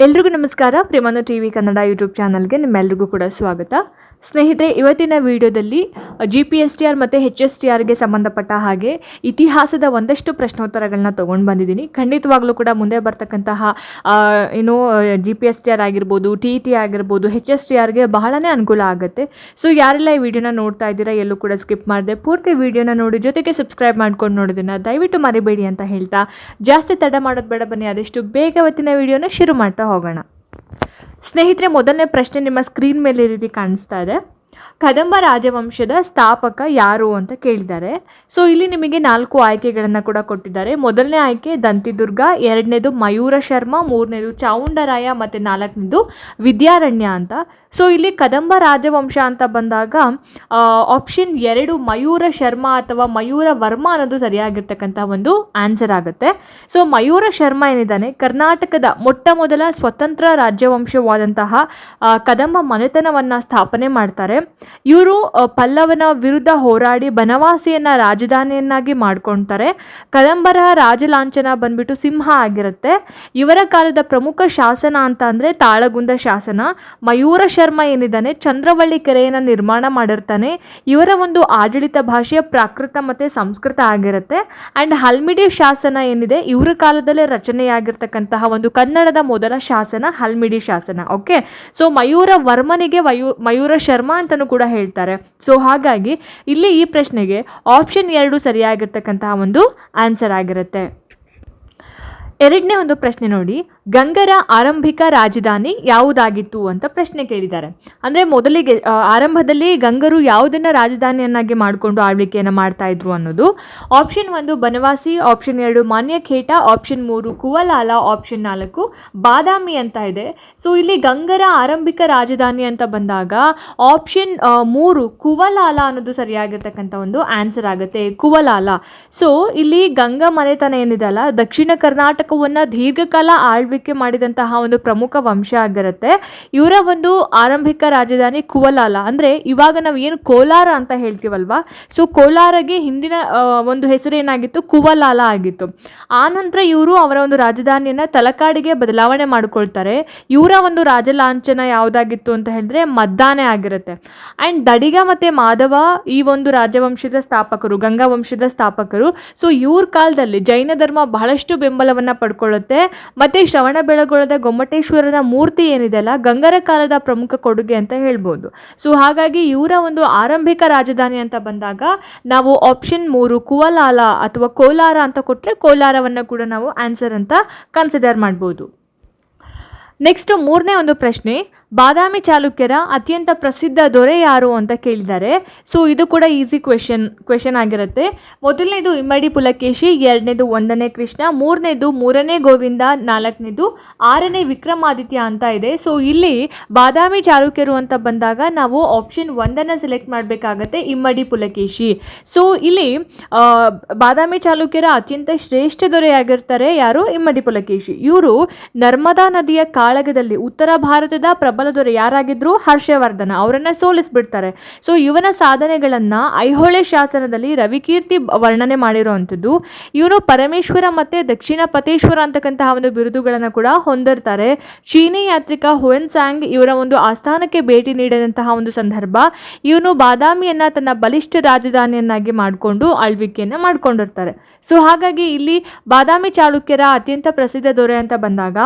ಎಲ್ರಿಗೂ ನಮಸ್ಕಾರ. ಪ್ರೇಮಾನು TV Kannada YouTube ಚಾನಲ್ಗೆ ನಿಮ್ಮೆಲ್ರಿಗೂ ಕೂಡ ಸ್ವಾಗತ. ಸ್ನೇಹಿತರೆ, ಇವತ್ತಿನ ವಿಡಿಯೋದಲ್ಲಿ GPSTR ಮತ್ತು HSTRಗೆ ಸಂಬಂಧಪಟ್ಟ ಹಾಗೆ ಇತಿಹಾಸದ ಒಂದಷ್ಟು ಪ್ರಶ್ನೋತ್ತರಗಳನ್ನ ತೊಗೊಂಡು ಬಂದಿದ್ದೀನಿ. ಖಂಡಿತವಾಗ್ಲೂ ಕೂಡ ಮುಂದೆ ಬರ್ತಕ್ಕಂತಹ GPSTR ಆಗಿರ್ಬೋದು, TET ಆಗಿರ್ಬೋದು, HSTRಗೆ ಬಹಳನೇ ಅನುಕೂಲ ಆಗುತ್ತೆ. ಸೊ ಯಾರೆಲ್ಲ ಈ ವಿಡಿಯೋನ ನೋಡ್ತಾ ಇದ್ದೀರಾ ಎಲ್ಲೂ ಕೂಡ ಸ್ಕಿಪ್ ಮಾಡಿದೆ ಪೂರ್ತಿ ವಿಡಿಯೋನ ನೋಡಿ, ಜೊತೆಗೆ ಸಬ್ಸ್ಕ್ರೈಬ್ ಮಾಡ್ಕೊಂಡು ನೋಡೋದನ್ನು ದಯವಿಟ್ಟು ಮರಿಬೇಡಿ ಅಂತ ಹೇಳ್ತಾ ಜಾಸ್ತಿ ತಡ ಮಾಡೋದು ಬೇಡ, ಬನ್ನಿ ಆದಷ್ಟು ಬೇಗ ಇವತ್ತಿನ ವಿಡಿಯೋನ ಶುರು ಮಾಡ್ತಾ ಹೋಗೋಣ. ಸ್ನೇಹಿತರೆ, ಮೊದಲನೇ ಪ್ರಶ್ನೆ ನಿಮ್ಮ ಸ್ಕ್ರೀನ್ ಮೇಲೆ ಈ ರೀತಿ ಕಾಣಿಸ್ತಾ ಇದೆ. ಕದಂಬ ರಾಜವಂಶದ ಸ್ಥಾಪಕ ಯಾರು ಅಂತ ಕೇಳಿದ್ದಾರೆ. ಸೊ ಇಲ್ಲಿ ನಿಮಗೆ 4 ಆಯ್ಕೆಗಳನ್ನು ಕೂಡ ಕೊಟ್ಟಿದ್ದಾರೆ. ಮೊದಲನೇ ಆಯ್ಕೆ ದಂತಿದುರ್ಗ, ಎರಡನೇದು ಮಯೂರ ಶರ್ಮ, ಮೂರನೇದು ಚಾವುಂಡರಾಯ ಮತ್ತು 4ನೇದು ವಿದ್ಯಾರಣ್ಯ ಅಂತ. ಸೊ ಇಲ್ಲಿ ಕದಂಬ ರಾಜವಂಶ ಅಂತ ಬಂದಾಗ ಆಪ್ಷನ್ 2 ಮಯೂರ ಶರ್ಮ ಅಥವಾ ಮಯೂರ ವರ್ಮ ಅನ್ನೋದು ಸರಿಯಾಗಿರ್ತಕ್ಕಂಥ ಒಂದು ಆನ್ಸರ್ ಆಗುತ್ತೆ. ಸೊ ಮಯೂರ ಶರ್ಮ ಏನಿದ್ದಾನೆ, ಕರ್ನಾಟಕದ ಮೊಟ್ಟ ಮೊದಲ ಸ್ವತಂತ್ರ ರಾಜ್ಯವಂಶವಾದಂತಹ ಕದಂಬ ಮನೆತನವನ್ನು ಸ್ಥಾಪನೆ ಮಾಡ್ತಾರೆ. ಇವರು ಪಲ್ಲವನ ವಿರುದ್ಧ ಹೋರಾಡಿ ಬನವಾಸಿಯನ್ನು ರಾಜಧಾನಿಯನ್ನಾಗಿ ಮಾಡ್ಕೊಳ್ತಾರೆ. ಕದಂಬರ ರಾಜಲಾಂಛನ ಬಂದ್ಬಿಟ್ಟು ಸಿಂಹ ಆಗಿರುತ್ತೆ. ಇವರ ಕಾಲದ ಪ್ರಮುಖ ಶಾಸನ ಅಂತ ಅಂದರೆ ತಾಳಗುಂದ ಶಾಸನ. ಮಯೂರ ಶರ್ಮ ಏನಿದ್ದಾನೆ ಚಂದ್ರವಳ್ಳಿ ಕೆರೆಯನ್ನು ನಿರ್ಮಾಣ ಮಾಡಿರ್ತಾನೆ. ಇವರ ಒಂದು ಆಡಳಿತ ಭಾಷೆ ಪ್ರಾಕೃತ ಮತ್ತು ಸಂಸ್ಕೃತ ಆಗಿರುತ್ತೆ. ಆ್ಯಂಡ್ ಹಲ್ಮಿಡಿ ಶಾಸನ ಏನಿದೆ ಇವರ ಕಾಲದಲ್ಲೇ ರಚನೆಯಾಗಿರ್ತಕ್ಕಂತಹ ಒಂದು ಕನ್ನಡದ ಮೊದಲ ಶಾಸನ ಹಲ್ಮಿಡಿ ಶಾಸನ. ಓಕೆ, ಸೊ ಮಯೂರ ವರ್ಮನಿಗೆ ಮಯೂರ ಶರ್ಮ ಅಂತಲೂ ಕೂಡ ಹೇಳ್ತಾರೆ. ಸೊ ಹಾಗಾಗಿ ಇಲ್ಲಿ ಈ ಪ್ರಶ್ನೆಗೆ ಆಪ್ಷನ್ 2 ಸರಿಯಾಗಿರ್ತಕ್ಕಂತಹ ಒಂದು ಆನ್ಸರ್ ಆಗಿರುತ್ತೆ. ಎರಡನೇ ಒಂದು ಪ್ರಶ್ನೆ ನೋಡಿ, ಗಂಗರ ಆರಂಭಿಕ ರಾಜಧಾನಿ ಯಾವುದಾಗಿತ್ತು ಅಂತ ಪ್ರಶ್ನೆ ಕೇಳಿದ್ದಾರೆ. ಅಂದರೆ ಮೊದಲಿಗೆ ಆರಂಭದಲ್ಲಿ ಗಂಗರು ಯಾವುದನ್ನು ರಾಜಧಾನಿಯನ್ನಾಗಿ ಮಾಡಿಕೊಂಡು ಆಳ್ವಿಕೆಯನ್ನು ಮಾಡ್ತಾ ಇದ್ರು ಅನ್ನೋದು. Option 1 Banavasi, option 2 Manyakheta, option 3 Kuvalala, option 4 Badami ಅಂತ ಇದೆ. ಸೊ ಇಲ್ಲಿ ಗಂಗರ ಆರಂಭಿಕ ರಾಜಧಾನಿ ಅಂತ ಬಂದಾಗ ಆಪ್ಷನ್ 3 ಕುವಲಾಲ ಅನ್ನೋದು ಸರಿಯಾಗಿರ್ತಕ್ಕಂಥ ಒಂದು ಆನ್ಸರ್ ಆಗುತ್ತೆ, ಕುವಲಾಲ. ಸೊ ಇಲ್ಲಿ ಗಂಗಾ ಮನೆತನ ಏನಿದೆ ಅಲ್ಲ, ದಕ್ಷಿಣ ಕರ್ನಾಟಕವನ್ನು ದೀರ್ಘಕಾಲ ಆಳ್ವಿಕೆ ಮಾಡಿದಂತಹ ಒಂದು ಪ್ರಮುಖ ವಂಶ ಆಗಿರುತ್ತೆ. ಇವರ ಒಂದು ಆರಂಭಿಕ ರಾಜಧಾನಿ ಕುವಲಾಲ. ಅಂದರೆ ಇವಾಗ ನಾವು ಏನು ಕೋಲಾರ ಅಂತ ಹೇಳ್ತೀವಲ್ವಾ, ಸೊ ಕೋಲಾರಗೆ ಹಿಂದಿನ ಒಂದು ಹೆಸರು ಏನಾಗಿತ್ತು, ಕುವಲಾಲ ಆಗಿತ್ತು. ಆನಂತರ ಇವರು ಅವರ ಒಂದು ರಾಜಧಾನಿಯನ್ನು ತಲಕಾಡಿಗೆ ಬದಲಾವಣೆ ಮಾಡಿಕೊಳ್ತಾರೆ. ಇವರ ಒಂದು ರಾಜಲಾಂಛನ ಯಾವುದಾಗಿತ್ತು ಅಂತ ಹೇಳಿದ್ರೆ ಮದ್ದಾನೆ ಆಗಿರುತ್ತೆ. ಆ್ಯಂಡ್ ದಡಿಗ ಮತ್ತು ಮಾಧವ ಈ ಒಂದು ರಾಜವಂಶದ ಸ್ಥಾಪಕರು, ಗಂಗಾ ವಂಶದ ಸ್ಥಾಪಕರು. ಸೊ ಇವ್ರ ಕಾಲದಲ್ಲಿ ಜೈನ ಧರ್ಮ ಬಹಳಷ್ಟು ಬೆಂಬಲವನ್ನು ಪಡ್ಕೊಳ್ಳುತ್ತೆ. ಮತ್ತು ಶ್ರವಣಬೆಳಗೊಳದ ಗೊಮ್ಮಟೇಶ್ವರನ ಮೂರ್ತಿ ಏನಿದೆ ಅಲ್ಲ, ಗಂಗರ ಕಾಲದ ಪ್ರಮುಖ ಕೊಡುಗೆ ಅಂತ ಹೇಳ್ಬೋದು. ಸೊ ಹಾಗಾಗಿ ಇವರ ಒಂದು ಆರಂಭಿಕ ರಾಜಧಾನಿ ಅಂತ ಬಂದಾಗ ನಾವು ಆಪ್ಷನ್ 3 ಕುವಲಾಲ ಅಥವಾ ಕೋಲಾರ ಅಂತ ಕೊಟ್ಟರೆ ಕೋಲಾರವನ್ನು ಕೂಡ ನಾವು ಆನ್ಸರ್ ಅಂತ ಕನ್ಸಿಡರ್ ಮಾಡ್ಬೋದು. ನೆಕ್ಸ್ಟ್ ಮೂರನೇ ಒಂದು ಪ್ರಶ್ನೆ, ಬಾದಾಮಿ ಚಾಲುಕ್ಯರ ಅತ್ಯಂತ ಪ್ರಸಿದ್ಧ ದೊರೆ ಯಾರು ಅಂತ ಕೇಳಿದ್ದಾರೆ. ಸೊ ಇದು ಕೂಡ ಈಸಿ ಕ್ವೆಶನ್ ಆಗಿರುತ್ತೆ. ಮೊದಲನೇದು ಇಮ್ಮಡಿ ಪುಲಕೇಶಿ, ಎರಡನೇದು 1ನೇ ಕೃಷ್ಣ, ಮೂರನೇದು 3ನೇ ಗೋವಿಂದ, 4ನೇದು 6ನೇ ವಿಕ್ರಮಾದಿತ್ಯ ಅಂತ ಇದೆ. ಸೊ ಇಲ್ಲಿ ಬಾದಾಮಿ ಚಾಲುಕ್ಯರು ಅಂತ ಬಂದಾಗ ನಾವು ಆಪ್ಷನ್ 1 ಸೆಲೆಕ್ಟ್ ಮಾಡಬೇಕಾಗತ್ತೆ, ಇಮ್ಮಡಿ ಪುಲಕೇಶಿ. ಸೊ ಇಲ್ಲಿ ಬಾದಾಮಿ ಚಾಲುಕ್ಯರ ಅತ್ಯಂತ ಶ್ರೇಷ್ಠ ದೊರೆಯಾಗಿರ್ತಾರೆ ಯಾರು, ಇಮ್ಮಡಿ ಪುಲಕೇಶಿ. ಇವರು ನರ್ಮದಾ ನದಿಯ ಕಾಳಗದಲ್ಲಿ ಉತ್ತರ ಭಾರತದ ಪ್ರಬಲ ದೊರೆ ಯಾರಾಗಿದ್ರು, ಹರ್ಷವರ್ಧನ, ಅವರನ್ನ ಸೋಲಿಸ್ಬಿಡ್ತಾರೆ. ಸೊ ಇವನ ಸಾಧನೆಗಳನ್ನು ಐಹೊಳೆ ಶಾಸನದಲ್ಲಿ ರವಿಕೀರ್ತಿ ವರ್ಣನೆ ಮಾಡಿರುವಂಥದ್ದು. ಇವನು ಪರಮೇಶ್ವರ ಮತ್ತು ದಕ್ಷಿಣ ಪತೇಶ್ವರ ಅಂತಕ್ಕಂತಹ ಒಂದು ಬಿರುದುಗಳನ್ನು ಕೂಡ ಹೊಂದಿರ್ತಾರೆ. ಚೀನಿ ಯಾತ್ರಿಕ ಹುಯೆನ್ಸಾಂಗ್ ಇವರ ಒಂದು ಆಸ್ಥಾನಕ್ಕೆ ಭೇಟಿ ನೀಡಿದಂತಹ ಒಂದು ಸಂದರ್ಭ ಇವನು ಬಾದಾಮಿಯನ್ನು ತನ್ನ ಬಲಿಷ್ಠ ರಾಜಧಾನಿಯನ್ನಾಗಿ ಮಾಡಿಕೊಂಡು ಆಳ್ವಿಕೆಯನ್ನು ಮಾಡ್ಕೊಂಡಿರ್ತಾರೆ. ಸೊ ಹಾಗಾಗಿ ಇಲ್ಲಿ ಬಾದಾಮಿ ಚಾಲುಕ್ಯರ ಅತ್ಯಂತ ಪ್ರಸಿದ್ಧ ದೊರೆ ಅಂತ ಬಂದಾಗ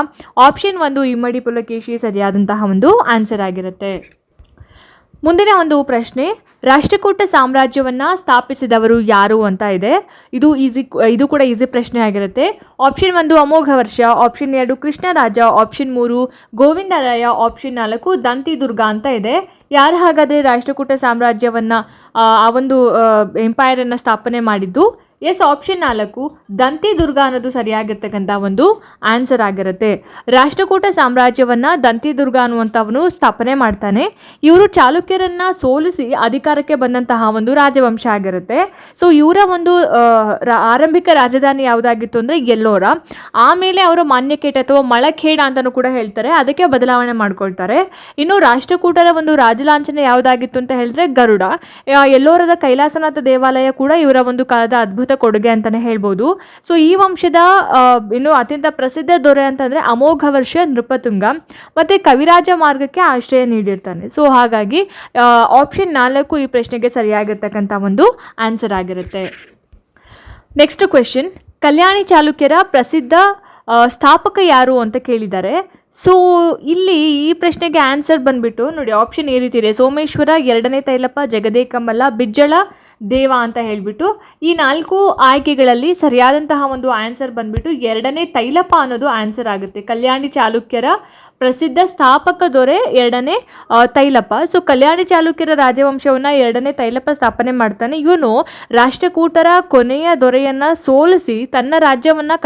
ಆಪ್ಷನ್ 1 ಇಮ್ಮಡಿ ಪುಲಕೇಶಿ ಸರಿಯಾದಂತಹ ಒಂದು ಆನ್ಸರ್ ಆಗಿರುತ್ತೆ. ಮುಂದಿನ ಒಂದು ಪ್ರಶ್ನೆ, ರಾಷ್ಟ್ರಕೂಟ ಸಾಮ್ರಾಜ್ಯವನ್ನು ಸ್ಥಾಪಿಸಿದವರು ಯಾರು ಅಂತ ಇದೆ. ಇದು ಕೂಡ ಈಸಿ ಪ್ರಶ್ನೆ ಆಗಿರುತ್ತೆ. Option 1 Amoghavarsha, option 2 Krishnaraja, option 3 Govindaraya, option 4 Dantidurga ಅಂತ ಇದೆ. ಯಾರು ಹಾಗಾದರೆ ರಾಷ್ಟ್ರಕೂಟ ಸಾಮ್ರಾಜ್ಯವನ್ನು ಆ ಒಂದು ಎಂಪೈರನ್ನು ಸ್ಥಾಪನೆ ಮಾಡಿದ್ದು? ಎಸ್, ಆಪ್ಷನ್ 4 ದಂತಿದುರ್ಗ ಅನ್ನೋದು ಸರಿಯಾಗಿರ್ತಕ್ಕಂಥ ಒಂದು ಆನ್ಸರ್ ಆಗಿರುತ್ತೆ. ರಾಷ್ಟ್ರಕೂಟ ಸಾಮ್ರಾಜ್ಯವನ್ನು ದಂತಿದುರ್ಗ ಅನ್ನುವಂಥವನು ಸ್ಥಾಪನೆ ಮಾಡ್ತಾನೆ. ಇವರು ಚಾಲುಕ್ಯರನ್ನು ಸೋಲಿಸಿ ಅಧಿಕಾರಕ್ಕೆ ಬಂದಂತಹ ಒಂದು ರಾಜವಂಶ ಆಗಿರುತ್ತೆ. ಸೊ ಇವರ ಒಂದು ಆರಂಭಿಕ ರಾಜಧಾನಿ ಯಾವುದಾಗಿತ್ತು ಅಂದರೆ ಎಲ್ಲೋರ. ಆಮೇಲೆ ಅವರು ಮಾನ್ಯಖೇಟ ಅಥವಾ ಮಳಖೇಡ ಅಂತಲೂ ಕೂಡ ಹೇಳ್ತಾರೆ, ಅದಕ್ಕೆ ಬದಲಾವಣೆ ಮಾಡ್ಕೊಳ್ತಾರೆ. ಇನ್ನು ರಾಷ್ಟ್ರಕೂಟರ ಒಂದು ರಾಜಲಾಂಛನ ಯಾವುದಾಗಿತ್ತು ಅಂತ ಹೇಳಿದ್ರೆ ಗರುಡ. ಎಲ್ಲೋರದ ಕೈಲಾಸನಾಥ ದೇವಾಲಯ ಕೂಡ ಇವರ ಒಂದು ಕಾಲದ ಅದ್ಭುತ ಕೊಡುಗೆ ಅಂತಲೇ ಹೇಳ್ಬೋದು. ಸೊ ಈ ವಂಶದ ಇನ್ನು ಅತ್ಯಂತ ಪ್ರಸಿದ್ಧ ದೊರೆ ಅಂತಂದರೆ ಅಮೋಘ ವರ್ಷ ನೃಪತುಂಗ, ಮತ್ತು ಕವಿರಾಜ ಮಾರ್ಗಕ್ಕೆ ಆಶ್ರಯ ನೀಡಿರ್ತಾನೆ. ಸೊ ಹಾಗಾಗಿ ಆಪ್ಷನ್ 4 ಈ ಪ್ರಶ್ನೆಗೆ ಸರಿಯಾಗಿರ್ತಕ್ಕಂಥ ಒಂದು ಆನ್ಸರ್ ಆಗಿರುತ್ತೆ. ನೆಕ್ಸ್ಟ್ ಕ್ವೆಶನ್, ಕಲ್ಯಾಣಿ ಚಾಲುಕ್ಯರ ಪ್ರಸಿದ್ಧ ಸ್ಥಾಪಕ ಯಾರು ಅಂತ ಕೇಳಿದ್ದಾರೆ. ಸೊ ಇಲ್ಲಿ ಈ ಪ್ರಶ್ನೆಗೆ ಆನ್ಸರ್ ಬಂದ್ಬಿಟ್ಟು ನೋಡಿ, ಆಪ್ಷನ್ ಈ ರೀತಿ ಇದೆ: ಸೋಮೇಶ್ವರ, ಎರಡನೇ ತೈಲಪ್ಪ, ಜಗದೇಕಮಲ್ಲ, ಬಿಜ್ಜಳ ದೇವ ಅಂತ ಹೇಳಿಬಿಟ್ಟು. ಈ 4 ಆಯ್ಕೆಗಳಲ್ಲಿ ಸರಿಯಾದಂತಹ ಒಂದು ಆನ್ಸರ್ ಬಂದ್ಬಿಟ್ಟು ಎರಡನೇ ತೈಲಪ್ಪ ಅನ್ನೋದು ಆನ್ಸರ್ ಆಗುತ್ತೆ. ಕಲ್ಯಾಣಿ ಚಾಲುಕ್ಯರ ಪ್ರಸಿದ್ಧ ಸ್ಥಾಪಕ ದೊರೆ ಎರಡನೇ ತೈಲಪ್ಪ. ಸೊ ಕಲ್ಯಾಣಿ ಚಾಲುಕ್ಯರ ರಾಜವಂಶವನ್ನು ಎರಡನೇ ತೈಲಪ್ಪ ಸ್ಥಾಪನೆ ಮಾಡ್ತಾನೆ. ಇವನು ರಾಷ್ಟ್ರಕೂಟರ ಕೊನೆಯ ದೊರೆಯನ್ನು ಸೋಲಿಸಿ ತನ್ನ ರಾಜ್ಯವನ್ನು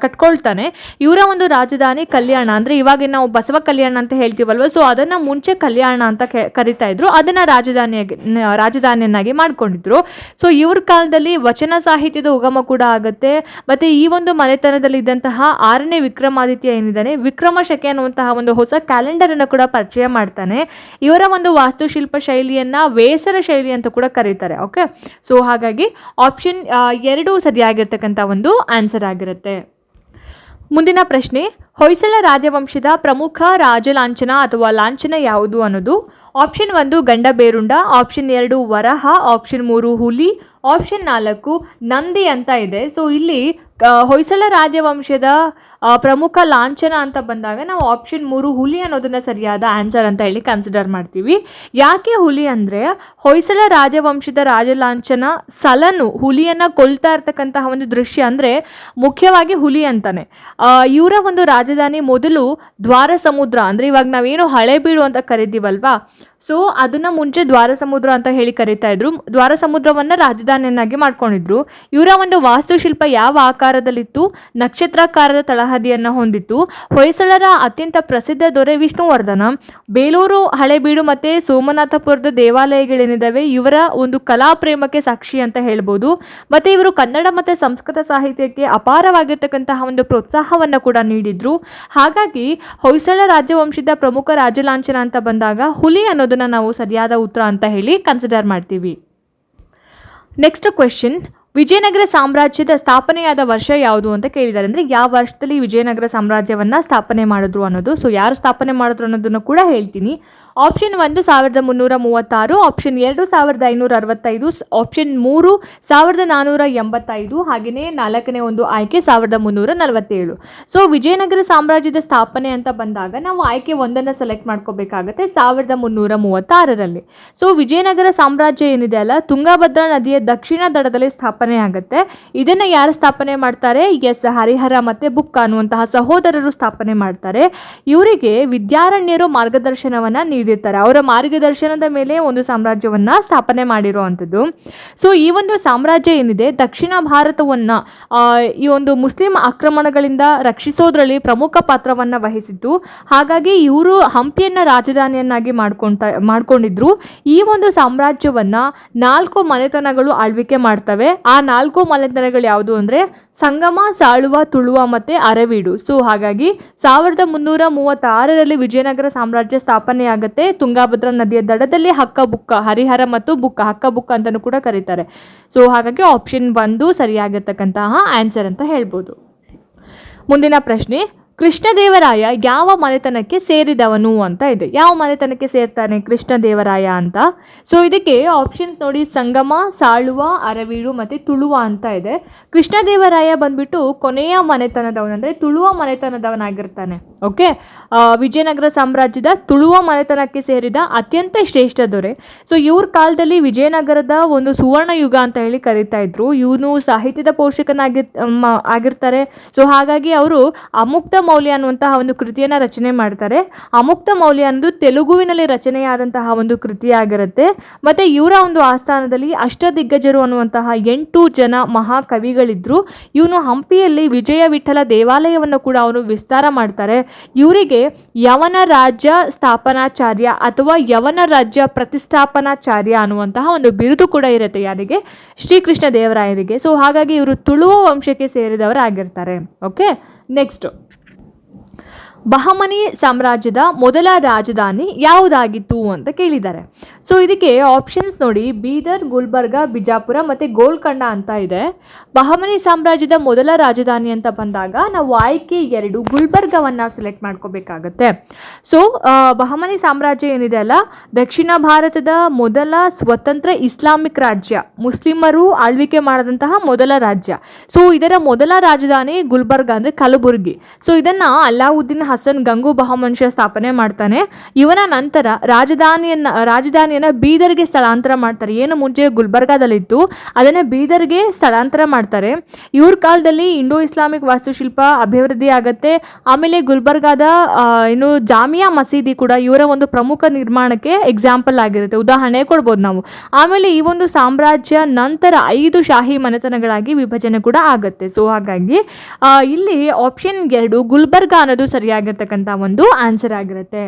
ಕಟ್ಕೊಳ್ತಾನೆ. ಇವರ ಒಂದು ರಾಜಧಾನಿ ಕಲ್ಯಾಣ, ಅಂದರೆ ಇವಾಗ ನಾವು ಬಸವ ಕಲ್ಯಾಣ ಅಂತ ಹೇಳ್ತೀವಲ್ವ, ಸೊ ಅದನ್ನು ಮುಂಚೆ ಕಲ್ಯಾಣ ಅಂತ ಕರಿತಾ ಇದ್ರು. ಅದನ್ನು ರಾಜಧಾನಿಯನ್ನಾಗಿ ಮಾಡ್ಕೊಂಡಿದ್ರು. ಸೊ ಇವ್ರ ಕಾಲದಲ್ಲಿ ವಚನ ಸಾಹಿತ್ಯದ ಉಗಮ ಕೂಡ ಆಗುತ್ತೆ. ಮತ್ತು ಈ ಒಂದು ಮನೆತನದಲ್ಲಿ ಇದ್ದಂತಹ 6ನೇ ವಿಕ್ರಮಾದಿತ್ಯ ಏನಿದ್ದಾನೆ, ವಿಕ್ರಮ ಶಕೆ ಅನ್ನುವಂತಹ ಒಂದು ಹೊಸ ಕ್ಯಾಲೆಂಡರ್ ಅನ್ನು ಕೂಡ ಪರಿಚಯ ಮಾಡ್ತಾನೆ. ಇವರ ಒಂದು ವಾಸ್ತುಶಿಲ್ಪ ಶೈಲಿಯನ್ನ ವೇಸರ ಶೈಲಿ ಅಂತ ಕೂಡ ಕರೀತಾರೆ. ಓಕೆ, ಸೊ ಹಾಗಾಗಿ ಆಪ್ಷನ್ 2 ಸರಿಯಾಗಿರ್ತಕ್ಕಂಥ ಒಂದು ಆನ್ಸರ್ ಆಗಿರುತ್ತೆ. ಮುಂದಿನ ಪ್ರಶ್ನೆ, ಹೊಯ್ಸಳ ರಾಜವಂಶದ ಪ್ರಮುಖ ರಾಜಲಾಂಛನ ಅಥವಾ ಲಾಂಛನ ಯಾವುದು ಅನ್ನೋದು. ಆಪ್ಷನ್ 1 ಗಂಡಬೇರುಂಡ, ಆಪ್ಷನ್ 2 ವರಹ, ಆಪ್ಷನ್ 3 ಹುಲಿ, ಆಪ್ಷನ್ 4 ನಂದಿ ಅಂತ ಇದೆ. ಸೊ ಇಲ್ಲಿ ಹೊಯ್ಸಳ ರಾಜವಂಶದ ಪ್ರಮುಖ ಲಾಂಛನ ಅಂತ ಬಂದಾಗ ನಾವು ಆಪ್ಷನ್ 3 ಹುಲಿ ಅನ್ನೋದನ್ನ ಸರಿಯಾದ ಆನ್ಸರ್ ಅಂತ ಹೇಳಿ ಕನ್ಸಿಡರ್ ಮಾಡ್ತೀವಿ. ಯಾಕೆ ಹುಲಿ ಅಂದರೆ, ಹೊಯ್ಸಳ ರಾಜವಂಶದ ರಾಜಲಾಂಛನ ಸಲನು ಹುಲಿಯನ್ನು ಕೊಲ್ತಾ ಇರ್ತಕ್ಕಂತಹ ಒಂದು ದೃಶ್ಯ ಅಂದರೆ ಮುಖ್ಯವಾಗಿ ಹುಲಿ ಅಂತಾನೆ. ಇವರ ಒಂದು ರಾಜಧಾನಿ ಮೊದಲು ದ್ವಾರ ಸಮುದ್ರ, ಅಂದರೆ ಇವಾಗ ನಾವೇನು ಹಳೆಬೀಡು ಅಂತ ಕರಿತೀವಲ್ವಾ, ಸೊ ಅದನ್ನು ಮುಂಚೆ ದ್ವಾರ ಸಮುದ್ರ ಅಂತ ಹೇಳಿ ಕರೀತಾ ಇದ್ರು. ದ್ವಾರ ಸಮುದ್ರವನ್ನು ರಾಜಧಾನಿಯನ್ನಾಗಿ ಮಾಡ್ಕೊಂಡಿದ್ರು. ಇವರ ಒಂದು ವಾಸ್ತುಶಿಲ್ಪ ಯಾವ ಆಕಾರದಲ್ಲಿತ್ತು? ನಕ್ಷತ್ರಾಕಾರದ ತಳಹದಿಯನ್ನು ಹೊಂದಿತ್ತು. ಹೊಯ್ಸಳರ ಅತ್ಯಂತ ಪ್ರಸಿದ್ಧ ದೊರೆ ವಿಷ್ಣುವರ್ಧನ. ಬೇಲೂರು, ಹಳೆಬೀಡು ಮತ್ತು ಸೋಮನಾಥಪುರದ ದೇವಾಲಯಗಳೇನಿದ್ದಾವೆ ಇವರ ಒಂದು ಕಲಾ ಪ್ರೇಮಕ್ಕೆ ಸಾಕ್ಷಿ ಅಂತ ಹೇಳ್ಬೋದು. ಮತ್ತು ಇವರು ಕನ್ನಡ ಮತ್ತು ಸಂಸ್ಕೃತ ಸಾಹಿತ್ಯಕ್ಕೆ ಅಪಾರವಾಗಿರ್ತಕ್ಕಂತಹ ಒಂದು ಪ್ರೋತ್ಸಾಹವನ್ನು ಕೂಡ ನೀಡಿದ್ರು. ಹಾಗಾಗಿ ಹೊಯ್ಸಳ ರಾಜವಂಶದ ಪ್ರಮುಖ ರಾಜಲಾಂಛನ ಅಂತ ಬಂದಾಗ ಹುಲಿ ಅನ್ನೋದು ನಾವು ಸರಿಯಾದ ಉತ್ತರ ಅಂತ ಹೇಳಿ ಕನ್ಸಿಡರ್ ಮಾಡ್ತೀವಿ. ನೆಕ್ಸ್ಟ್ ಕ್ವೆಶ್ಚನ್, ವಿಜಯನಗರ ಸಾಮ್ರಾಜ್ಯದ ಸ್ಥಾಪನೆಯಾದ ವರ್ಷ ಯಾವುದು ಅಂತ ಕೇಳಿದ್ದಾರೆ. ಅಂದರೆ ಯಾವ ವರ್ಷದಲ್ಲಿ ವಿಜಯನಗರ ಸಾಮ್ರಾಜ್ಯವನ್ನು ಸ್ಥಾಪನೆ ಮಾಡಿದ್ರು ಅನ್ನೋದು. ಸೊ ಯಾರು ಸ್ಥಾಪನೆ ಮಾಡಿದ್ರು ಅನ್ನೋದನ್ನು ಕೂಡ ಹೇಳ್ತೀನಿ. ಆಪ್ಷನ್ 1 1336, ಆಪ್ಷನ್ 2 1565, ಆಪ್ಷನ್ 3 1485, ಹಾಗೆಯೇ 4ನೇ ಒಂದು ಆಯ್ಕೆ 1347. ಸೊ ವಿಜಯನಗರ ಸಾಮ್ರಾಜ್ಯದ ಸ್ಥಾಪನೆ ಅಂತ ಬಂದಾಗ ನಾವು ಆಯ್ಕೆ 1 ಸೆಲೆಕ್ಟ್ ಮಾಡ್ಕೋಬೇಕಾಗತ್ತೆ 1336ರಲ್ಲಿ. ಸೊ ವಿಜಯನಗರ ಸಾಮ್ರಾಜ್ಯ ಏನಿದೆ ಅಲ್ಲ, ತುಂಗಭದ್ರಾ ನದಿಯ ದಕ್ಷಿಣ ದಡದಲ್ಲಿ ಸ್ಥಾಪನೆ ಆಗುತ್ತೆ. ಇದನ್ನ ಯಾರು ಸ್ಥಾಪನೆ ಮಾಡ್ತಾರೆ? ಹರಿಹರ ಮತ್ತೆ ಬುಕ್ಕ ಅನ್ನುವಂತಹ ಸಹೋದರರು ಸ್ಥಾಪನೆ ಮಾಡ್ತಾರೆ. ಇವರಿಗೆ ವಿದ್ಯಾರಣ್ಯರು ಮಾರ್ಗದರ್ಶನವನ್ನ ನೀಡಿರ್ತಾರೆ. ಅವರ ಮಾರ್ಗದರ್ಶನದ ಮೇಲೆ ಒಂದು ಸಾಮ್ರಾಜ್ಯವನ್ನ ಸ್ಥಾಪನೆ ಮಾಡಿರುವಂಥದ್ದು. ಸೊ ಈ ಒಂದು ಸಾಮ್ರಾಜ್ಯ ಏನಿದೆ ದಕ್ಷಿಣ ಭಾರತವನ್ನ ಈ ಒಂದು ಮುಸ್ಲಿಂ ಆಕ್ರಮಣಗಳಿಂದ ರಕ್ಷಿಸೋದ್ರಲ್ಲಿ ಪ್ರಮುಖ ಪಾತ್ರವನ್ನ ವಹಿಸಿತ್ತು. ಹಾಗಾಗಿ ಇವರು ಹಂಪಿಯನ್ನ ರಾಜಧಾನಿಯನ್ನಾಗಿ ಮಾಡ್ಕೊಂಡಿದ್ರು. ಈ ಒಂದು ಸಾಮ್ರಾಜ್ಯವನ್ನ 4 ಮನೆತನಗಳು ಆಳ್ವಿಕೆ ಮಾಡ್ತವೆ. ಆ 4 ಮನೆತನಗಳು ಯಾವುದು ಅಂದರೆ ಸಂಗಮ, ಸಾಳುವ, ತುಳುವ ಮತ್ತು ಅರವೀಡು. ಸೊ ಹಾಗಾಗಿ 1336ರಲ್ಲಿ ವಿಜಯನಗರ ಸಾಮ್ರಾಜ್ಯ ಸ್ಥಾಪನೆಯಾಗುತ್ತೆ. ತುಂಗಭದ್ರಾ ನದಿಯ ದಡದಲ್ಲಿ ಹಕ್ಕಬುಕ್ಕ, ಹರಿಹರ ಮತ್ತು ಬುಕ್ಕ, ಹಕ್ಕಬುಕ್ಕ ಅಂತಲೂ ಕೂಡ ಕರೀತಾರೆ. ಸೊ ಹಾಗಾಗಿ ಆಪ್ಷನ್ 1 ಸರಿಯಾಗಿರ್ತಕ್ಕಂತಹ ಆನ್ಸರ್ ಅಂತ ಹೇಳ್ಬೋದು. ಮುಂದಿನ ಪ್ರಶ್ನೆ, ಕೃಷ್ಣದೇವರಾಯ ಯಾವ ಮನೆತನಕ್ಕೆ ಸೇರಿದವನು ಅಂತ ಇದೆ. ಯಾವ ಮನೆತನಕ್ಕೆ ಸೇರ್ತಾನೆ ಕೃಷ್ಣದೇವರಾಯ ಅಂತ? ಸೊ ಇದಕ್ಕೆ ಆಪ್ಷನ್ಸ್ ನೋಡಿ, ಸಂಗಮ, ಸಾಳುವ, ಅರವೀಡು ಮತ್ತು ತುಳುವ ಅಂತ ಇದೆ. ಕೃಷ್ಣದೇವರಾಯ ಬಂದ್ಬಿಟ್ಟು ಕೊನೆಯ ಮನೆತನದವನು, ಅಂದರೆ ತುಳುವ ಮನೆತನದವನಾಗಿರ್ತಾನೆ. ಓಕೆ, ವಿಜಯನಗರ ಸಾಮ್ರಾಜ್ಯದ ತುಳುವ ಮನೆತನಕ್ಕೆ ಸೇರಿದ ಅತ್ಯಂತ ಶ್ರೇಷ್ಠ ದೊರೆ. ಸೊ ಇವ್ರ ಕಾಲದಲ್ಲಿ ವಿಜಯನಗರದ ಒಂದು ಸುವರ್ಣ ಯುಗ ಅಂತ ಹೇಳಿ ಕರೀತಾ ಇದ್ರು. ಇವನು ಸಾಹಿತ್ಯದ ಆಗಿರ್ತಾರೆ. ಸೊ ಹಾಗಾಗಿ ಅವರು ಅಮುಕ್ತ ಮೌಲ್ಯ ಅನ್ನುವಂತಹ ಒಂದು ಕೃತಿಯನ್ನು ರಚನೆ ಮಾಡ್ತಾರೆ. ಅಮುಕ್ತ ಮೌಲ್ಯ ಅನ್ನೋದು ತೆಲುಗುವಿನಲ್ಲಿ ರಚನೆಯಾದಂತಹ ಒಂದು ಕೃತಿಯಾಗಿರುತ್ತೆ. ಮತ್ತು ಇವರ ಒಂದು ಆಸ್ಥಾನದಲ್ಲಿ ಅಷ್ಟದಿಗ್ಗಜರು ಅನ್ನುವಂತಹ 8 ಜನ ಮಹಾಕವಿಗಳಿದ್ರು. ಇವನು ಹಂಪಿಯಲ್ಲಿ ವಿಜಯ ವಿಠಲ ದೇವಾಲಯವನ್ನು ಕೂಡ ಅವರು ವಿಸ್ತಾರ ಮಾಡ್ತಾರೆ. ಇವರಿಗೆ ಯವನ ರಾಜ್ಯ ಸ್ಥಾಪನಾಚಾರ್ಯ ಅಥವಾ ಯವನ ರಾಜ್ಯ ಪ್ರತಿಷ್ಠಾಪನಾಚಾರ್ಯ ಅನ್ನುವಂತಹ ಒಂದು ಬಿರುದು ಕೂಡ ಇರುತ್ತೆ. ಯಾರಿಗೆ? ಶ್ರೀಕೃಷ್ಣ ದೇವರಾಯರಿಗೆ. ಸೊ ಹಾಗಾಗಿ ಇವರು ತುಳುವ ವಂಶಕ್ಕೆ ಸೇರಿದವರಾಗಿರ್ತಾರೆ. ಓಕೆ, ನೆಕ್ಸ್ಟ್ ಬಹಮನಿ ಸಾಮ್ರಾಜ್ಯದ ಮೊದಲ ರಾಜಧಾನಿ ಯಾವುದಾಗಿತ್ತು ಅಂತ ಕೇಳಿದ್ದಾರೆ. ಸೊ ಇದಕ್ಕೆ ಆಪ್ಷನ್ಸ್ ನೋಡಿ, ಬೀದರ್, ಗುಲ್ಬರ್ಗ, ಬಿಜಾಪುರ ಮತ್ತು ಗೋಲ್ಕೊಂಡ ಅಂತ ಇದೆ. ಬಹಮನಿ ಸಾಮ್ರಾಜ್ಯದ ಮೊದಲ ರಾಜಧಾನಿ ಅಂತ ಬಂದಾಗ ನಾವು ಆಯ್ಕೆ 2 ಗುಲ್ಬರ್ಗವನ್ನು ಸೆಲೆಕ್ಟ್ ಮಾಡ್ಕೋಬೇಕಾಗತ್ತೆ. ಸೊ ಬಹಮನಿ ಸಾಮ್ರಾಜ್ಯ ಏನಿದೆ ಅಲ್ಲ, ದಕ್ಷಿಣ ಭಾರತದ ಮೊದಲ ಸ್ವತಂತ್ರ ಇಸ್ಲಾಮಿಕ್ ರಾಜ್ಯ, ಮುಸ್ಲಿಮರು ಆಳ್ವಿಕೆ ಮಾಡಿದಂತಹ ಮೊದಲ ರಾಜ್ಯ. ಸೊ ಇದರ ಮೊದಲ ರಾಜಧಾನಿ ಗುಲ್ಬರ್ಗ ಅಂದರೆ ಕಲಬುರ್ಗಿ. ಸೊ ಇದನ್ನು ಅಲ್ಲಾವುದ್ದೀನ್ ಹಸನ್ ಗಂಗು ಬಹಮಂಶ ಸ್ಥಾಪನೆ ಮಾಡ್ತಾನೆ. ಇವನ ನಂತರ ರಾಜಧಾನಿಯನ್ನ ಬೀದರ್ಗೆ ಸ್ಥಳಾಂತರ ಮಾಡ್ತಾರೆ. ಏನು ಮುಂಚೆ ಗುಲ್ಬರ್ಗಾದಲ್ಲಿತ್ತು ಅದನ್ನ ಬೀದರ್ಗೆ ಸ್ಥಳಾಂತರ ಮಾಡ್ತಾರೆ. ಇವ್ರ ಕಾಲದಲ್ಲಿ ಇಂಡೋ ಇಸ್ಲಾಮಿಕ್ ವಾಸ್ತುಶಿಲ್ಪ ಅಭಿವೃದ್ಧಿ ಆಗತ್ತೆ. ಆಮೇಲೆ ಗುಲ್ಬರ್ಗಾದ ಜಾಮಿಯಾ ಮಸೀದಿ ಕೂಡ ಇವರ ಒಂದು ಪ್ರಮುಖ ನಿರ್ಮಾಣಕ್ಕೆ ಎಕ್ಸಾಂಪಲ್ ಆಗಿರುತ್ತೆ, ಉದಾಹರಣೆ ಕೊಡ್ಬೋದು ನಾವು. ಆಮೇಲೆ ಈ ಒಂದು ಸಾಮ್ರಾಜ್ಯ ನಂತರ 5 ಶಾಹಿ ಮನೆತನಗಳಾಗಿ ವಿಭಜನೆ ಕೂಡ ಆಗುತ್ತೆ. ಸೊ ಹಾಗಾಗಿ ಇಲ್ಲಿ ಆಪ್ಷನ್ 2 ಗುಲ್ಬರ್ಗ ಅನ್ನೋದು ಸರಿಯಾಗಿರ್ತಕ್ಕಂಥ ಒಂದು ಆನ್ಸರ್ ಆಗಿರುತ್ತೆ.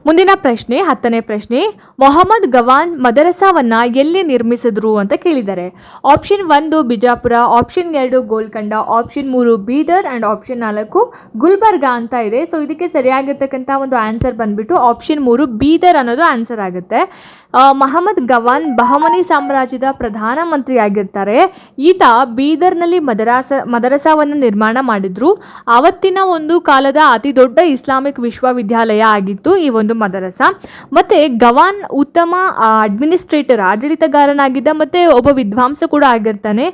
ಮುಂದಿನ ಪ್ರಶ್ನೆ, 10ನೇ ಪ್ರಶ್ನೆ, ಮೊಹಮ್ಮದ್ ಗವಾನ್ ಮದರಸಾವನ್ನ ಎಲ್ಲಿ ನಿರ್ಮಿಸಿದ್ರು ಅಂತ ಕೇಳಿದ್ದಾರೆ. Option 1 Bijapur, option 2 Golconda, option 3 Bidar and option 4 Gulbarga ಅಂತ ಇದೆ. ಸೊ ಇದಕ್ಕೆ ಸರಿಯಾಗಿರ್ತಕ್ಕಂಥ ಒಂದು ಆನ್ಸರ್ ಬಂದ್ಬಿಟ್ಟು ಆಪ್ಷನ್ 3 ಬೀದರ್ ಅನ್ನೋದು ಆನ್ಸರ್ ಆಗುತ್ತೆ. ಮೊಹಮ್ಮದ್ ಗವಾನ್ ಬಹಮನಿ ಸಾಮ್ರಾಜ್ಯದ ಪ್ರಧಾನಮಂತ್ರಿ ಆಗಿರ್ತಾರೆ. ಈತ ಬೀದರ್ನಲ್ಲಿ ಮದರಸಾವನ್ನು ನಿರ್ಮಾಣ ಮಾಡಿದ್ರು. ಆವತ್ತಿನ ಒಂದು ಕಾಲದ ಅತಿ ದೊಡ್ಡ ಇಸ್ಲಾಮಿಕ್ ವಿಶ್ವವಿದ್ಯಾಲಯ ಆಗಿತ್ತು ಈ ಒಂದು ಮದರಸ. ಮತ್ತೆ ಗವಾನ್ ಉತ್ತಮ ಅಡ್ಮಿನಿಸ್ಟ್ರೇಟರ್, ಆಡಳಿತಗಾರನಾಗಿದ್ದ ಮತ್ತೆ ಒಬ್ಬ ವಿದ್ವಾಂಸ ಕೂಡ ಆಗಿರ್ತಾನೆ.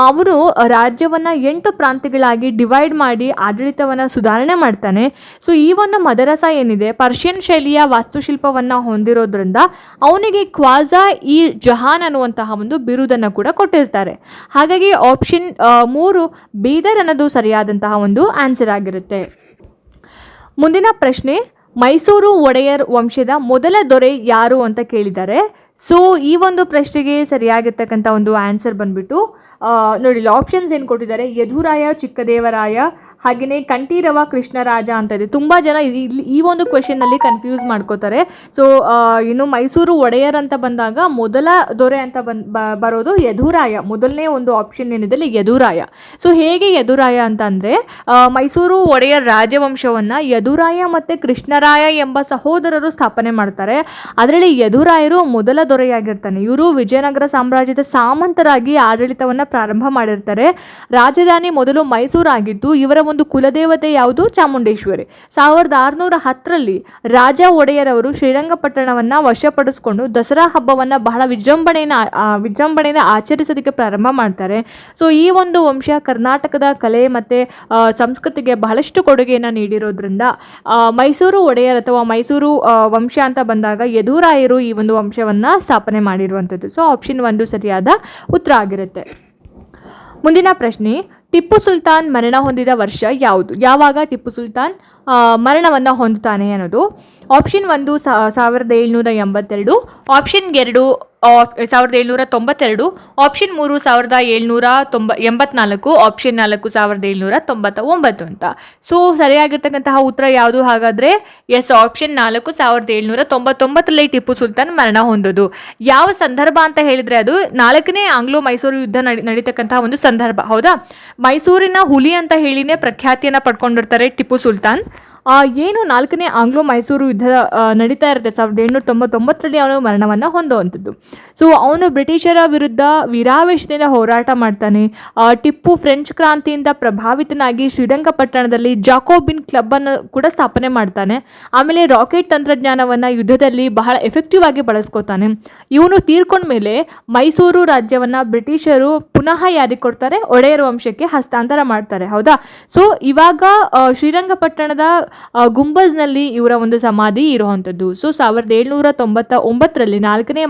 ಅವರು ರಾಜ್ಯವನ್ನ 8 ಪ್ರಾಂತ್ಯಗಳಾಗಿ ಡಿವೈಡ್ ಮಾಡಿ ಆಡಳಿತವನ್ನ ಸುಧಾರಣೆ ಮಾಡ್ತಾನೆ. ಸೊ ಈ ಒಂದು ಮದರಸ ಏನಿದೆ ಪರ್ಷಿಯನ್ ಶೈಲಿಯ ವಾಸ್ತುಶಿಲ್ಪವನ್ನ ಹೊಂದಿರೋದ್ರಿಂದ ಅವನಿಗೆ ಖ್ವಾಜಾ ಇ ಜಹಾನ್ ಅನ್ನುವಂತಹ ಒಂದು ಬಿರುದನ್ನು ಕೂಡ ಕೊಟ್ಟಿರ್ತಾರೆ. ಹಾಗಾಗಿ ಆಪ್ಷನ್ 3 ಬೀದರ್ ಅನ್ನೋದು ಸರಿಯಾದಂತಹ ಒಂದು ಆನ್ಸರ್ ಆಗಿರುತ್ತೆ. ಮುಂದಿನ ಪ್ರಶ್ನೆ, ಮೈಸೂರು ಒಡೆಯರ್ ವಂಶದ ಮೊದಲ ದೊರೆ ಯಾರು ಅಂತ ಕೇಳಿದ್ದಾರೆ. ಸೊ ಈ ಒಂದು ಪ್ರಶ್ನೆಗೆ ಸರಿಯಾಗಿರ್ತಕ್ಕಂಥ ಒಂದು ಆನ್ಸರ್ ಬಂದ್ಬಿಟ್ಟು ನೋಡಿ, ಆಪ್ಷನ್ಸ್ ಏನು ಕೊಟ್ಟಿದ್ದಾರೆ, ಯದುರಾಯ, ಚಿಕ್ಕದೇವರಾಯ, ಹಾಗೆಯೇ ಕಂಠೀರವ ಕೃಷ್ಣರಾಜ ಅಂತ ಇದೆ. ತುಂಬ ಜನ ಈ ಒಂದು ಕ್ವೆಶನ್ನಲ್ಲಿ ಕನ್ಫ್ಯೂಸ್ ಮಾಡ್ಕೋತಾರೆ. ಸೊ ಇನ್ನು ಮೈಸೂರು ಒಡೆಯರ್ ಅಂತ ಬಂದಾಗ ಮೊದಲ ದೊರೆ ಅಂತ ಬರೋದು ಯದುರಾಯ. ಮೊದಲನೇ ಒಂದು ಆಪ್ಷನ್ ಏನಿದೆ ಅಲ್ಲಿ ಯದುರಾಯ. ಸೊ ಹೇಗೆ ಯದುರಾಯ ಅಂತ ಅಂದರೆ, ಮೈಸೂರು ಒಡೆಯರ್ ರಾಜವಂಶವನ್ನು ಯದುರಾಯ ಮತ್ತು ಕೃಷ್ಣರಾಯ ಎಂಬ ಸಹೋದರರು ಸ್ಥಾಪನೆ ಮಾಡ್ತಾರೆ. ಅದರಲ್ಲಿ ಯದುರಾಯರು ಮೊದಲ ದೊರೆಯಾಗಿರ್ತಾನೆ. ಇವರು ವಿಜಯನಗರ ಸಾಮ್ರಾಜ್ಯದ ಸಾಮಂತರಾಗಿ ಆಡಳಿತವನ್ನು ಪ್ರಾರಂಭ ಮಾಡಿರ್ತಾರೆ. ರಾಜಧಾನಿ ಮೊದಲು ಮೈಸೂರಾಗಿದ್ದು ಇವರ ಒಂದು ಕುಲದೇವತೆ ಯಾವುದು, ಚಾಮುಂಡೇಶ್ವರಿ. 1610ರಲ್ಲಿ ರಾಜ ಒಡೆಯರವರು ಶ್ರೀರಂಗಪಟ್ಟಣವನ್ನು ವಶಪಡಿಸಿಕೊಂಡು ದಸರಾ ಹಬ್ಬವನ್ನು ಬಹಳ ವಿಜೃಂಭಣೆಯಿಂದ ಆಚರಿಸೋದಕ್ಕೆ ಪ್ರಾರಂಭ ಮಾಡ್ತಾರೆ. ಸೊ ಈ ಒಂದು ವಂಶ ಕರ್ನಾಟಕದ ಕಲೆ ಮತ್ತು ಸಂಸ್ಕೃತಿಗೆ ಬಹಳಷ್ಟು ಕೊಡುಗೆಯನ್ನು ನೀಡಿರೋದ್ರಿಂದ ಮೈಸೂರು ಒಡೆಯರ್ ಅಥವಾ ಮೈಸೂರು ವಂಶ ಅಂತ ಬಂದಾಗ ಯದುರಾಯರು ಈ ಒಂದು ವಂಶವನ್ನು ಸ್ಥಾಪನೆ ಮಾಡಿರುವಂಥದ್ದು. ಸೊ ಆಪ್ಷನ್ 1 ಸರಿಯಾದ ಉತ್ತರ ಆಗಿರುತ್ತೆ. ಮುಂದಿನ ಪ್ರಶ್ನೆ, ಟಿಪ್ಪು ಸುಲ್ತಾನ್ ಮರಣ ಹೊಂದಿದ ವರ್ಷ ಯಾವುದು? ಯಾವಾಗ ಟಿಪ್ಪು ಸುಲ್ತಾನ್ ಮರಣವನ್ನು ಹೊಂದುತ್ತಾನೆ ಅನ್ನೋದು. ಆಪ್ಷನ್ 1 1782, ಆಪ್ಷನ್ 2 1792, ಆಪ್ಷನ್ 3 1784, ಆಪ್ಷನ್ 4 1799 ಅಂತ. ಸೊ ಸರಿಯಾಗಿರ್ತಕ್ಕಂತಹ ಉತ್ತರ ಯಾವುದು ಹಾಗಾದರೆ? ಎಸ್, ಆಪ್ಷನ್ 4 1799ರಲ್ಲಿ ಟಿಪ್ಪು ಸುಲ್ತಾನ್ ಮರಣ ಹೊಂದೋದು. ಯಾವ ಸಂದರ್ಭ ಅಂತ ಹೇಳಿದರೆ ಅದು 4ನೇ ಆಂಗ್ಲೋ ಮೈಸೂರು ಯುದ್ಧ ನಡೀತಕ್ಕಂತಹ ಒಂದು ಸಂದರ್ಭ. ಹೌದಾ, ಮೈಸೂರಿನ ಹುಲಿ ಅಂತ ಹೇಳಿನೇ ಪ್ರಖ್ಯಾತಿಯನ್ನು ಪಡ್ಕೊಂಡಿರ್ತಾರೆ ಟಿಪ್ಪು ಸುಲ್ತಾನ್. ಏನು 4ನೇ ಆಂಗ್ಲೋ ಮೈಸೂರು ಯುದ್ಧ ನಡೀತಾ ಇರುತ್ತೆ 1799ರಲ್ಲಿ ಅವನು ಮರಣವನ್ನು ಹೊಂದುವಂಥದ್ದು. ಸೊ ಅವನು ಬ್ರಿಟಿಷರ ವಿರುದ್ಧ ವೀರಾವೇಶದಿಂದ ಹೋರಾಟ ಮಾಡ್ತಾನೆ. ಟಿಪ್ಪು ಫ್ರೆಂಚ್ ಕ್ರಾಂತಿಯಿಂದ ಪ್ರಭಾವಿತನಾಗಿ ಶ್ರೀರಂಗಪಟ್ಟಣದಲ್ಲಿ ಜಾಕೋಬಿನ್ ಕ್ಲಬ್ಬನ್ನು ಕೂಡ ಸ್ಥಾಪನೆ ಮಾಡ್ತಾನೆ. ಆಮೇಲೆ ರಾಕೆಟ್ ತಂತ್ರಜ್ಞಾನವನ್ನು ಯುದ್ಧದಲ್ಲಿ ಬಹಳ ಎಫೆಕ್ಟಿವ್ ಆಗಿ ಬಳಸ್ಕೋತಾನೆ. ಇವನು ತೀರ್ಕೊಂಡ ಮೇಲೆ ಮೈಸೂರು ರಾಜ್ಯವನ್ನು ಬ್ರಿಟಿಷರು ಪುನಃ ಯಾರಿಗೆ ಕೊಡ್ತಾರೆ? ಒಡೆಯರ್ ವಂಶಕ್ಕೆ ಹಸ್ತಾಂತರ ಮಾಡ್ತಾರೆ. ಹೌದಾ, ಸೊ ಇವಾಗ ಶ್ರೀರಂಗಪಟ್ಟಣದ ಗುಂಬಜ್ನಲ್ಲಿ ಇವರ ಒಂದು ಸಮಾಧಿ ಇರುವಂಥದ್ದು. ಸೊ 1799ರಲ್ಲಿ 4ನೇ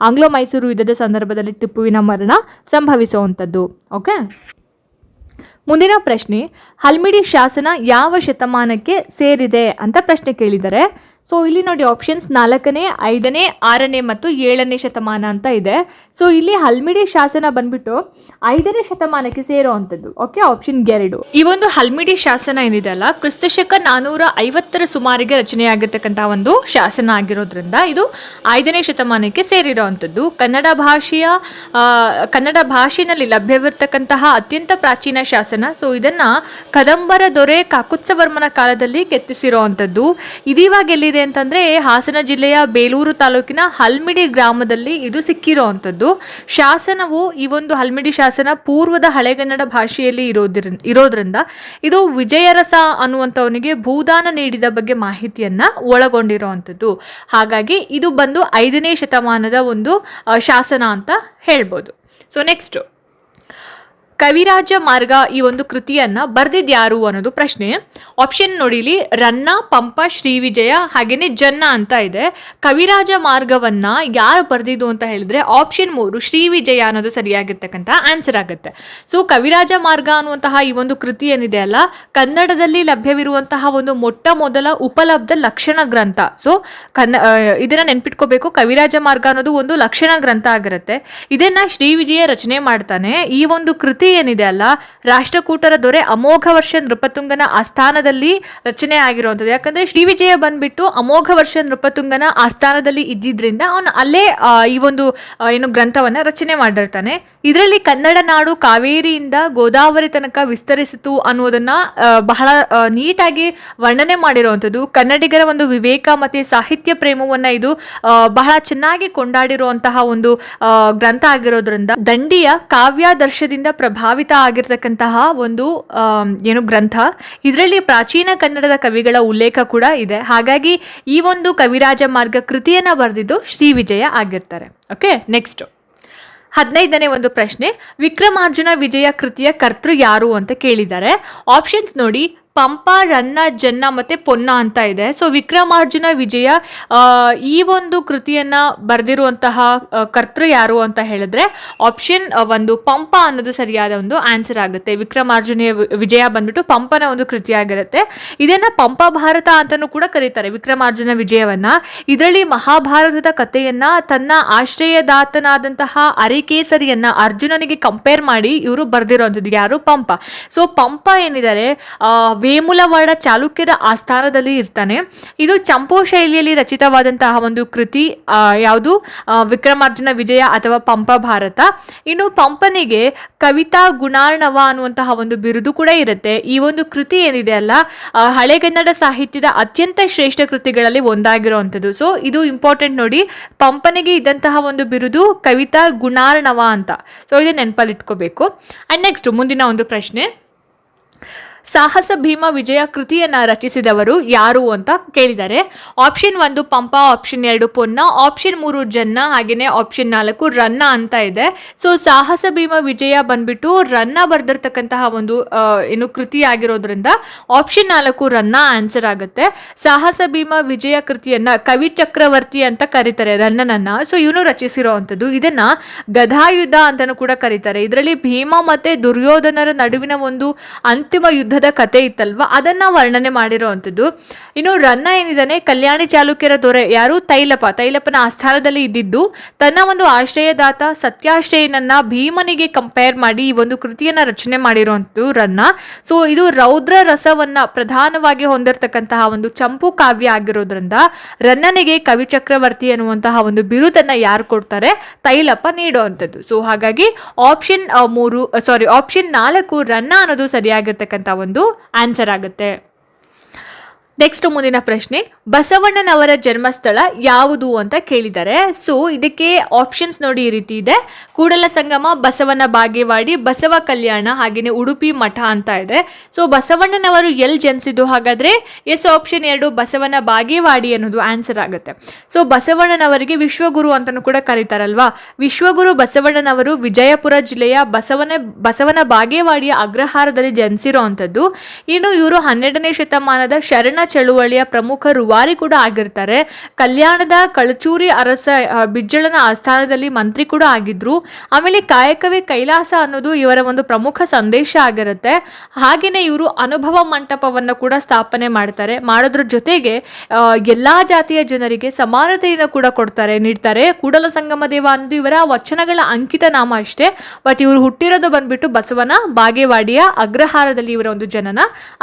ಆಂಗ್ಲೋ ಮೈಸೂರು ಯುದ್ಧದ ಸಂದರ್ಭದಲ್ಲಿ ಟಿಪ್ಪುವಿನ ಮರಣ ಸಂಭವಿಸುವಂಥದ್ದು. ಓಕೆ, ಮುಂದಿನ ಪ್ರಶ್ನೆ, ಹಲ್ಮಿಡಿ ಶಾಸನ ಯಾವ ಶತಮಾನಕ್ಕೆ ಸೇರಿದೆ ಅಂತ ಪ್ರಶ್ನೆ ಕೇಳಿದ್ದಾರೆ. ಸೊ ಇಲ್ಲಿ ನೋಡಿ, ಆಪ್ಷನ್ಸ್ 4ನೇ, 5ನೇ, 6ನೇ ಮತ್ತು 7ನೇ ಶತಮಾನ ಅಂತ ಇದೆ. ಸೊ ಇಲ್ಲಿ ಹಲ್ಮಿಡಿ ಶಾಸನ ಬಂದ್ಬಿಟ್ಟು 5ನೇ ಶತಮಾನಕ್ಕೆ ಸೇರುವಂಥದ್ದು. Okay, option 2. ಈ ಒಂದು ಹಲ್ಮಿಡಿ ಶಾಸನ ಏನಿದೆ ಅಲ್ಲ, ಕ್ರಿಸ್ತಶಕ 450ರ ಸುಮಾರಿಗೆ ರಚನೆಯಾಗಿರ್ತಕ್ಕಂತಹ ಒಂದು ಶಾಸನ ಆಗಿರೋದ್ರಿಂದ ಇದು 5ನೇ ಶತಮಾನಕ್ಕೆ ಸೇರಿರುವಂಥದ್ದು. ಕನ್ನಡ ಭಾಷೆಯಲ್ಲಿ ಲಭ್ಯವಿರ್ತಕ್ಕಂತಹ ಅತ್ಯಂತ ಪ್ರಾಚೀನ ಶಾಸನ ಶಾಸನ. ಸೊ ಇದನ್ನು ಕದಂಬರ ದೊರೆ ಕಾಕುತ್ಸವರ್ಮನ ಕಾಲದಲ್ಲಿ ಕೆತ್ತಿಸಿರುವಂಥದ್ದು. ಇದಿವಾಗ ಎಲ್ಲಿದೆ ಅಂತಂದರೆ ಹಾಸನ ಜಿಲ್ಲೆಯ ಬೇಲೂರು ತಾಲೂಕಿನ ಹಲ್ಮಿಡಿ ಗ್ರಾಮದಲ್ಲಿ ಇದು ಸಿಕ್ಕಿರೋವಂಥದ್ದು. ಶಾಸನವು ಈ ಒಂದು ಹಲ್ಮಿಡಿ ಶಾಸನ ಪೂರ್ವದ ಹಳೆಗನ್ನಡ ಭಾಷೆಯಲ್ಲಿ ಇರೋದ್ರಿಂದ ಇದು ವಿಜಯರಸ ಅನ್ನುವಂಥವನಿಗೆ ಭೂದಾನ ನೀಡಿದ ಬಗ್ಗೆ ಮಾಹಿತಿಯನ್ನು ಒಳಗೊಂಡಿರುವಂಥದ್ದು. ಹಾಗಾಗಿ ಇದು ಬಂದು 5ನೇ ಶತಮಾನದ ಒಂದು ಶಾಸನ ಅಂತ ಹೇಳ್ಬೋದು. ಸೊ ನೆಕ್ಸ್ಟ್, ಕವಿರಾಜ ಮಾರ್ಗ ಈ ಒಂದು ಕೃತಿಯನ್ನು ಬರೆದಿದ್ಯಾರು ಅನ್ನೋದು ಪ್ರಶ್ನೆ. ಆಪ್ಷನ್ ನೋಡಿಲಿ, ರನ್ನ, ಪಂಪ, ಶ್ರೀವಿಜಯ ಹಾಗೆಯೇ ಜನ್ನ ಅಂತ ಇದೆ. ಕವಿರಾಜ ಮಾರ್ಗವನ್ನು ಯಾರು ಬರೆದಿದ್ದು ಅಂತ ಹೇಳಿದ್ರೆ ಆಪ್ಷನ್ 3 ಶ್ರೀವಿಜಯ ಅನ್ನೋದು ಸರಿಯಾಗಿರ್ತಕ್ಕಂಥ ಆನ್ಸರ್ ಆಗುತ್ತೆ. ಸೊ ಕವಿರಾಜ ಮಾರ್ಗ ಅನ್ನುವಂತಹ ಈ ಒಂದು ಕೃತಿ ಏನಿದೆ ಅಲ್ಲ, ಕನ್ನಡದಲ್ಲಿ ಲಭ್ಯವಿರುವಂತಹ ಒಂದು ಮೊಟ್ಟ ಮೊದಲ ಉಪಲಬ್ಧ ಲಕ್ಷಣ ಗ್ರಂಥ. ಸೊ ಇದನ್ನ ನೆನ್ಪಿಟ್ಕೋಬೇಕು, ಕವಿರಾಜ ಮಾರ್ಗ ಅನ್ನೋದು ಒಂದು ಲಕ್ಷಣ ಗ್ರಂಥ ಆಗಿರುತ್ತೆ. ಇದನ್ನ ಶ್ರೀವಿಜಯ ರಚನೆ ಮಾಡ್ತಾನೆ. ಈ ಒಂದು ಕೃತಿ ಏನಿದೆ ಅಲ್ಲ, ರಾಷ್ಟ್ರಕೂಟರ ದೊರೆ ಅಮೋಘ ವರ್ಷ ನೃಪತುಂಗನ ಆಸ್ಥಾನದಲ್ಲಿ ರಚನೆ ಆಗಿರುವಂಥದ್ದು. ಯಾಕಂದ್ರೆ ಶ್ರೀವಿಜಯ ಬಂದ್ಬಿಟ್ಟು ಅಮೋಘ ವರ್ಷ ನೃಪತುಂಗನ ಆಸ್ಥಾನದಲ್ಲಿ ಇದ್ದಿದ್ರಿಂದ ಅವನು ಅಲ್ಲೇ ಈ ಒಂದು ಏನು ಗ್ರಂಥವನ್ನ ರಚನೆ ಮಾಡಿರ್ತಾನೆ. ಇದರಲ್ಲಿ ಕನ್ನಡ ನಾಡು ಕಾವೇರಿಯಿಂದ ಗೋದಾವರಿ ತನಕ ವಿಸ್ತರಿಸಿತು ಅನ್ನೋದನ್ನ ಬಹಳ ನೀಟಾಗಿ ವರ್ಣನೆ ಮಾಡಿರುವಂಥದ್ದು. ಕನ್ನಡಿಗರ ಒಂದು ವಿವೇಕ ಮತ್ತೆ ಸಾಹಿತ್ಯ ಪ್ರೇಮವನ್ನ ಇದು ಬಹಳ ಚೆನ್ನಾಗಿ ಕೊಂಡಾಡಿರುವಂತಹ ಒಂದು ಗ್ರಂಥ ಆಗಿರೋದ್ರಿಂದ ದಂಡಿಯ ಕಾವ್ಯಾದರ್ಶದಿಂದ ಪ್ರಭಾವಿತ ಆಗಿರ್ತಕ್ಕಂತಹ ಒಂದು ಏನು ಗ್ರಂಥ. ಇದರಲ್ಲಿ ಪ್ರಾಚೀನ ಕನ್ನಡದ ಕವಿಗಳ ಉಲ್ಲೇಖ ಕೂಡ ಇದೆ. ಹಾಗಾಗಿ ಈ ಒಂದು ಕವಿರಾಜ ಮಾರ್ಗ ಕೃತಿಯನ್ನ ಬರೆದಿದ್ದು ಶ್ರೀವಿಜಯ ಆಗಿರ್ತಾರೆ. ಓಕೆ, ನೆಕ್ಸ್ಟ್ 15ನೇ ಒಂದು ಪ್ರಶ್ನೆ, ವಿಕ್ರಮಾರ್ಜುನ ವಿಜಯ ಕೃತಿಯ ಕರ್ತೃ ಯಾರು ಅಂತ ಕೇಳಿದ್ದಾರೆ. ಆಪ್ಷನ್ಸ್ ನೋಡಿ, ಪಂಪ, ರನ್ನ, ಜನ್ನ ಮತ್ತು ಪೊನ್ನ ಅಂತ ಇದೆ. ಸೊ ವಿಕ್ರಮಾರ್ಜುನ ವಿಜಯ ಈ ಒಂದು ಕೃತಿಯನ್ನು ಬರೆದಿರುವಂತಹ ಕರ್ತೃ ಯಾರು ಅಂತ ಹೇಳಿದ್ರೆ ಆಪ್ಷನ್ 1 ಪಂಪ ಅನ್ನೋದು ಸರಿಯಾದ ಒಂದು ಆನ್ಸರ್ ಆಗುತ್ತೆ. ವಿಕ್ರಮಾರ್ಜುನ ವಿಜಯ ಬಂದ್ಬಿಟ್ಟು ಪಂಪನ ಒಂದು ಕೃತಿಯಾಗಿರುತ್ತೆ. ಇದನ್ನು ಪಂಪ ಭಾರತ ಅಂತಲೂ ಕೂಡ ಕರೀತಾರೆ ವಿಕ್ರಮಾರ್ಜುನ ವಿಜಯವನ್ನ. ಇದರಲ್ಲಿ ಮಹಾಭಾರತದ ಕಥೆಯನ್ನ ತನ್ನ ಆಶ್ರಯದಾತನಾದಂತಹ ಅರಿಕೇಸರಿಯನ್ನ ಅರ್ಜುನನಿಗೆ ಕಂಪೇರ್ ಮಾಡಿ ಇವರು ಬರೆದಿರುವಂಥದ್ದು ಯಾರು? ಪಂಪ. ಸೊ ಪಂಪ ಏನಿದ್ದಾರೆ ವೇಮುಲವಾಡ ಚಾಲುಕ್ಯರ ಆಸ್ಥಾನದಲ್ಲಿ ಇರ್ತಾನೆ. ಇದು ಚಂಪು ಶೈಲಿಯಲ್ಲಿ ರಚಿತವಾದಂತಹ ಒಂದು ಕೃತಿ ಯಾವುದು? ವಿಕ್ರಮಾರ್ಜುನ ವಿಜಯ ಅಥವಾ ಪಂಪ ಭಾರತ. ಇನ್ನು ಪಂಪನಿಗೆ ಕವಿತಾ ಗುಣಾರ್ಣವ ಅನ್ನುವಂತಹ ಒಂದು ಬಿರುದು ಕೂಡ ಇರುತ್ತೆ. ಈ ಒಂದು ಕೃತಿ ಏನಿದೆ ಅಲ್ಲ, ಹಳೆಗನ್ನಡ ಸಾಹಿತ್ಯದ ಅತ್ಯಂತ ಶ್ರೇಷ್ಠ ಕೃತಿಗಳಲ್ಲಿ ಒಂದಾಗಿರುವಂಥದ್ದು. ಸೊ ಇದು ಇಂಪಾರ್ಟೆಂಟ್ ನೋಡಿ, ಪಂಪನಿಗೆ ಇದ್ದಂತಹ ಒಂದು ಬಿರುದು ಕವಿತಾ ಗುಣಾರ್ಣವ ಅಂತ. ಸೊ ಇದು ನೆನಪಲ್ಲಿ ಇಟ್ಕೋಬೇಕು. ಅಂಡ್ ನೆಕ್ಸ್ಟ್ ಮುಂದಿನ ಒಂದು ಪ್ರಶ್ನೆ, ಸಾಹಸ ಭೀಮ ವಿಜಯ ಕೃತಿಯನ್ನು ರಚಿಸಿದವರು ಯಾರು ಅಂತ ಕೇಳಿದ್ದಾರೆ. Option 1 Pampa, option 2 Ponna, option 3 ಜನ್ನ ಹಾಗೆಯೇ ಆಪ್ಷನ್ 4 ರನ್ನ ಅಂತ ಇದೆ. ಸೊ ಸಾಹಸ ಭೀಮ ವಿಜಯ ಬಂದ್ಬಿಟ್ಟು ರನ್ನ ಬರೆದಿರ್ತಕ್ಕಂತಹ ಒಂದು ಏನು ಕೃತಿ ಆಗಿರೋದ್ರಿಂದ ಆಪ್ಷನ್ 4 ರನ್ನ ಆನ್ಸರ್ ಆಗುತ್ತೆ. ಸಾಹಸ ಭೀಮ ವಿಜಯ ಕೃತಿಯನ್ನ ಕವಿ ಚಕ್ರವರ್ತಿ ಅಂತ ಕರೀತಾರೆ ರನ್ನನನ್ನ. ಸೊ ಇವನು ರಚಿಸಿರುವಂಥದ್ದು. ಇದನ್ನ ಗದಾಯುದ್ಧ ಅಂತಾನೂ ಕೂಡ ಕರೀತಾರೆ. ಇದರಲ್ಲಿ ಭೀಮ ಮತ್ತೆ ದುರ್ಯೋಧನರ ನಡುವಿನ ಒಂದು ಅಂತಿಮ ಯುದ್ಧದ ಕತೆ ಇತ್ತಲ್ವಾ, ಅದನ್ನ ವರ್ಣನೆ ಮಾಡಿರುವಂಥದ್ದು. ಇನ್ನು ರನ್ನ ಏನಿದ್ದಾನೆ, ಕಲ್ಯಾಣಿ ಚಾಲುಕ್ಯರ ದೊರೆ ಯಾರು? ತೈಲಪನ ಆಸ್ಥಾನದಲ್ಲಿ ಇದ್ದಿದ್ದು ತನ್ನ ಒಂದು ಆಶ್ರಯದಾತ ಸತ್ಯಾಶ್ರಯನನ್ನ ಭೀಮನಿಗೆ ಕಂಪೇರ್ ಮಾಡಿ ಈ ಒಂದು ಕೃತಿಯನ್ನ ರಚನೆ ಮಾಡಿರುವಂಥದ್ದು ರನ್ನ. ಸೊ ಇದು ರೌದ್ರ ರಸವನ್ನ ಪ್ರಧಾನವಾಗಿ ಹೊಂದಿರತಕ್ಕಂತಹ ಒಂದು ಚಂಪು ಕಾವ್ಯ ಆಗಿರೋದ್ರಿಂದ ರನ್ನನಿಗೆ ಕವಿ ಚಕ್ರವರ್ತಿ ಅನ್ನುವಂತಹ ಒಂದು ಬಿರುದನ್ನ ಯಾರು ಕೊಡ್ತಾರೆ? ತೈಲಪ ನೀಡುವಂಥದ್ದು. ಸೊ ಹಾಗಾಗಿ ಆಪ್ಷನ್ 4 ರನ್ನ ಅನ್ನೋದು ಸರಿಯಾಗಿರ್ತಕ್ಕಂಥ ಒಂದು ಆನ್ಸರ್ ಆಗುತ್ತೆ. ನೆಕ್ಸ್ಟ್ ಮುಂದಿನ ಪ್ರಶ್ನೆ, ಬಸವಣ್ಣನವರ ಜನ್ಮಸ್ಥಳ ಯಾವುದು ಅಂತ ಕೇಳಿದ್ದಾರೆ. ಸೊ ಇದಕ್ಕೆ ಆಪ್ಷನ್ಸ್ ನೋಡಿ ಈ ರೀತಿ ಇದೆ. ಕೂಡಲ ಸಂಗಮ, ಬಸವನ ಬಾಗೇವಾಡಿ, ಬಸವ ಕಲ್ಯಾಣ ಹಾಗೆಯೇ ಉಡುಪಿ ಮಠ ಅಂತ ಇದೆ. ಸೊ ಬಸವಣ್ಣನವರು ಎಲ್ಲಿ ಜನಿಸಿದ್ದು? ಹಾಗಾದ್ರೆ ಎಸ್, ಆಪ್ಷನ್ 2 ಬಸವನ ಬಾಗೇವಾಡಿ ಅನ್ನೋದು ಆನ್ಸರ್ ಆಗುತ್ತೆ. ಸೊ ಬಸವಣ್ಣನವರಿಗೆ ವಿಶ್ವಗುರು ಅಂತಲೂ ಕೂಡ ಕರೀತಾರಲ್ವಾ. ವಿಶ್ವಗುರು ಬಸವಣ್ಣನವರು ವಿಜಯಪುರ ಜಿಲ್ಲೆಯ ಬಸವನ ಬಾಗೇವಾಡಿಯ ಅಗ್ರಹಾರದಲ್ಲಿ ಜನಿಸಿರುವಂಥದ್ದು. ಇನ್ನು ಇವರು 12ನೇ ಶತಮಾನದ ಶರಣ ಚಳುವಳಿಯ ಪ್ರಮುಖ ರೂವಾರಿ ಕೂಡ ಆಗಿರ್ತಾರೆ. ಕಲ್ಯಾಣದ ಕಳಚೂರಿ ಅರಸ ಬಿಜ್ಜಳನ ಆಸ್ಥಾನದಲ್ಲಿ ಮಂತ್ರಿ ಕೂಡ ಆಗಿದ್ರು. ಆಮೇಲೆ ಕಾಯಕವೇ ಕೈಲಾಸ ಅನ್ನೋದು ಇವರ ಒಂದು ಪ್ರಮುಖ ಸಂದೇಶ ಆಗಿರುತ್ತೆ. ಹಾಗೆಯೇ ಇವರು ಅನುಭವ ಮಂಟಪವನ್ನು ಕೂಡ ಸ್ಥಾಪನೆ ಮಾಡೋದ್ರ ಜೊತೆಗೆ ಎಲ್ಲಾ ಜಾತಿಯ ಜನರಿಗೆ ಸಮಾನತೆಯನ್ನು ಕೂಡ ನೀಡ್ತಾರೆ. ಕೂಡಲ ಸಂಗಮ ದೇವ ಅನ್ನೋದು ಇವರ ವಚನಗಳ ಅಂಕಿತ ನಾಮ ಅಷ್ಟೇ. ಬಟ್ ಇವರು ಹುಟ್ಟಿರೋದು ಬಂದ್ಬಿಟ್ಟು ಬಸವನ ಬಾಗೇವಾಡಿಯ ಅಗ್ರಹಾರದಲ್ಲಿ ಇವರ ಒಂದು ಜನನ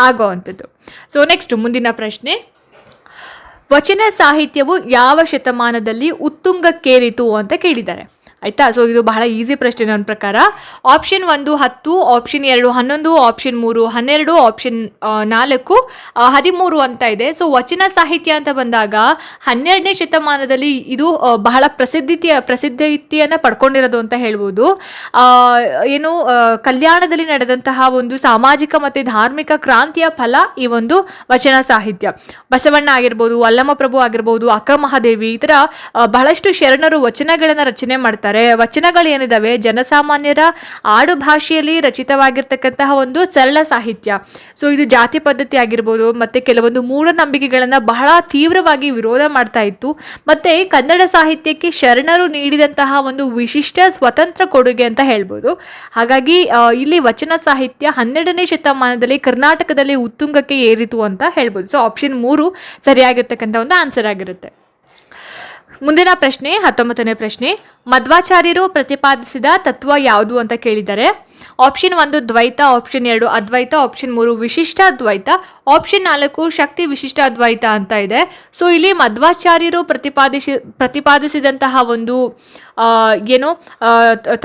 ಆಗುವಂಥದ್ದು. ಸೊ ನೆಕ್ಸ್ಟ್ ಮುಂದಿನ ಪ್ರಶ್ನೆ, ವಚನ ಸಾಹಿತ್ಯವು ಯಾವ ಶತಮಾನದಲ್ಲಿ ಉತ್ತುಂಗಕ್ಕೇರಿತು ಅಂತ ಕೇಳಿದ್ದಾರೆ. ಆಯಿತಾ. ಸೊ ಇದು ಬಹಳ ಈಸಿ ಪ್ರಶ್ನೆ ನನ್ನ ಪ್ರಕಾರ. ಆಪ್ಷನ್ 1 10, ಆಪ್ಷನ್ 2 11, ಆಪ್ಷನ್ 3 12, ಆಪ್ಷನ್ 4 13 ಅಂತ ಇದೆ. ಸೊ ವಚನ ಸಾಹಿತ್ಯ ಅಂತ ಬಂದಾಗ 12ನೇ ಶತಮಾನದಲ್ಲಿ ಇದು ಬಹಳ ಪ್ರಸಿದ್ಧಿಯನ್ನು ಪಡ್ಕೊಂಡಿರೋದು ಅಂತ ಹೇಳ್ಬೋದು. ಏನು ಕಲ್ಯಾಣದಲ್ಲಿ ನಡೆದಂತಹ ಒಂದು ಸಾಮಾಜಿಕ ಮತ್ತು ಧಾರ್ಮಿಕ ಕ್ರಾಂತಿಯ ಫಲ ಈ ಒಂದು ವಚನ ಸಾಹಿತ್ಯ. ಬಸವಣ್ಣ ಆಗಿರ್ಬೋದು, ಅಲ್ಲಮಪ್ರಭು ಆಗಿರ್ಬೋದು, ಅಕ್ಕ ಮಹಾದೇವಿ, ಈ ಥರ ಬಹಳಷ್ಟು ಶರಣರು ವಚನಗಳನ್ನು ರಚನೆ ಮಾಡ್ತಾರೆ. ವಚನಗಳು ಏನಿದಾವೆ ಜನಸಾಮಾನ್ಯರ ಆಡು ಭಾಷೆಯಲ್ಲಿ ರಚಿತವಾಗಿರ್ತಕ್ಕಂತಹ ಒಂದು ಸರಳ ಸಾಹಿತ್ಯ. ಸೊ ಇದು ಜಾತಿ ಪದ್ಧತಿ ಆಗಿರ್ಬೋದು ಮತ್ತು ಕೆಲವೊಂದು ಮೂಢನಂಬಿಕೆಗಳನ್ನು ಬಹಳ ತೀವ್ರವಾಗಿ ವಿರೋಧ ಮಾಡ್ತಾ ಇತ್ತು. ಮತ್ತು ಕನ್ನಡ ಸಾಹಿತ್ಯಕ್ಕೆ ಶರಣರು ನೀಡಿದಂತಹ ಒಂದು ವಿಶಿಷ್ಟ ಸ್ವತಂತ್ರ ಕೊಡುಗೆ ಅಂತ ಹೇಳ್ಬೋದು. ಹಾಗಾಗಿ ಇಲ್ಲಿ ವಚನ ಸಾಹಿತ್ಯ 12ನೇ ಶತಮಾನದಲ್ಲಿ ಕರ್ನಾಟಕದಲ್ಲಿ ಉತ್ತುಂಗಕ್ಕೆ ಏರಿತು ಅಂತ ಹೇಳ್ಬೋದು. ಸೊ ಆಪ್ಷನ್ 3 ಸರಿಯಾಗಿರ್ತಕ್ಕಂಥ ಒಂದು ಆನ್ಸರ್ ಆಗಿರುತ್ತೆ. ಮುಂದಿನ ಪ್ರಶ್ನೆ 19ನೇ ಪ್ರಶ್ನೆ. ಮಧ್ವಾಚಾರ್ಯರು ಪ್ರತಿಪಾದಿಸಿದ ತತ್ವ ಯಾವುದು ಅಂತ ಕೇಳಿದ್ದಾರೆ. ಆಪ್ಷನ್ 1 ದ್ವೈತ, ಆಪ್ಷನ್ 2 ಅದ್ವೈತ, ಆಪ್ಷನ್ 3 ವಿಶಿಷ್ಟ ಅದ್ವೈತ, ಆಪ್ಷನ್ 4 ಶಕ್ತಿ ವಿಶಿಷ್ಟ ಅದ್ವೈತ ಅಂತ ಇದೆ. ಸೊ ಇಲ್ಲಿ ಮಧ್ವಾಚಾರ್ಯರು ಪ್ರತಿಪಾದಿಸಿದಂತಹ ಒಂದು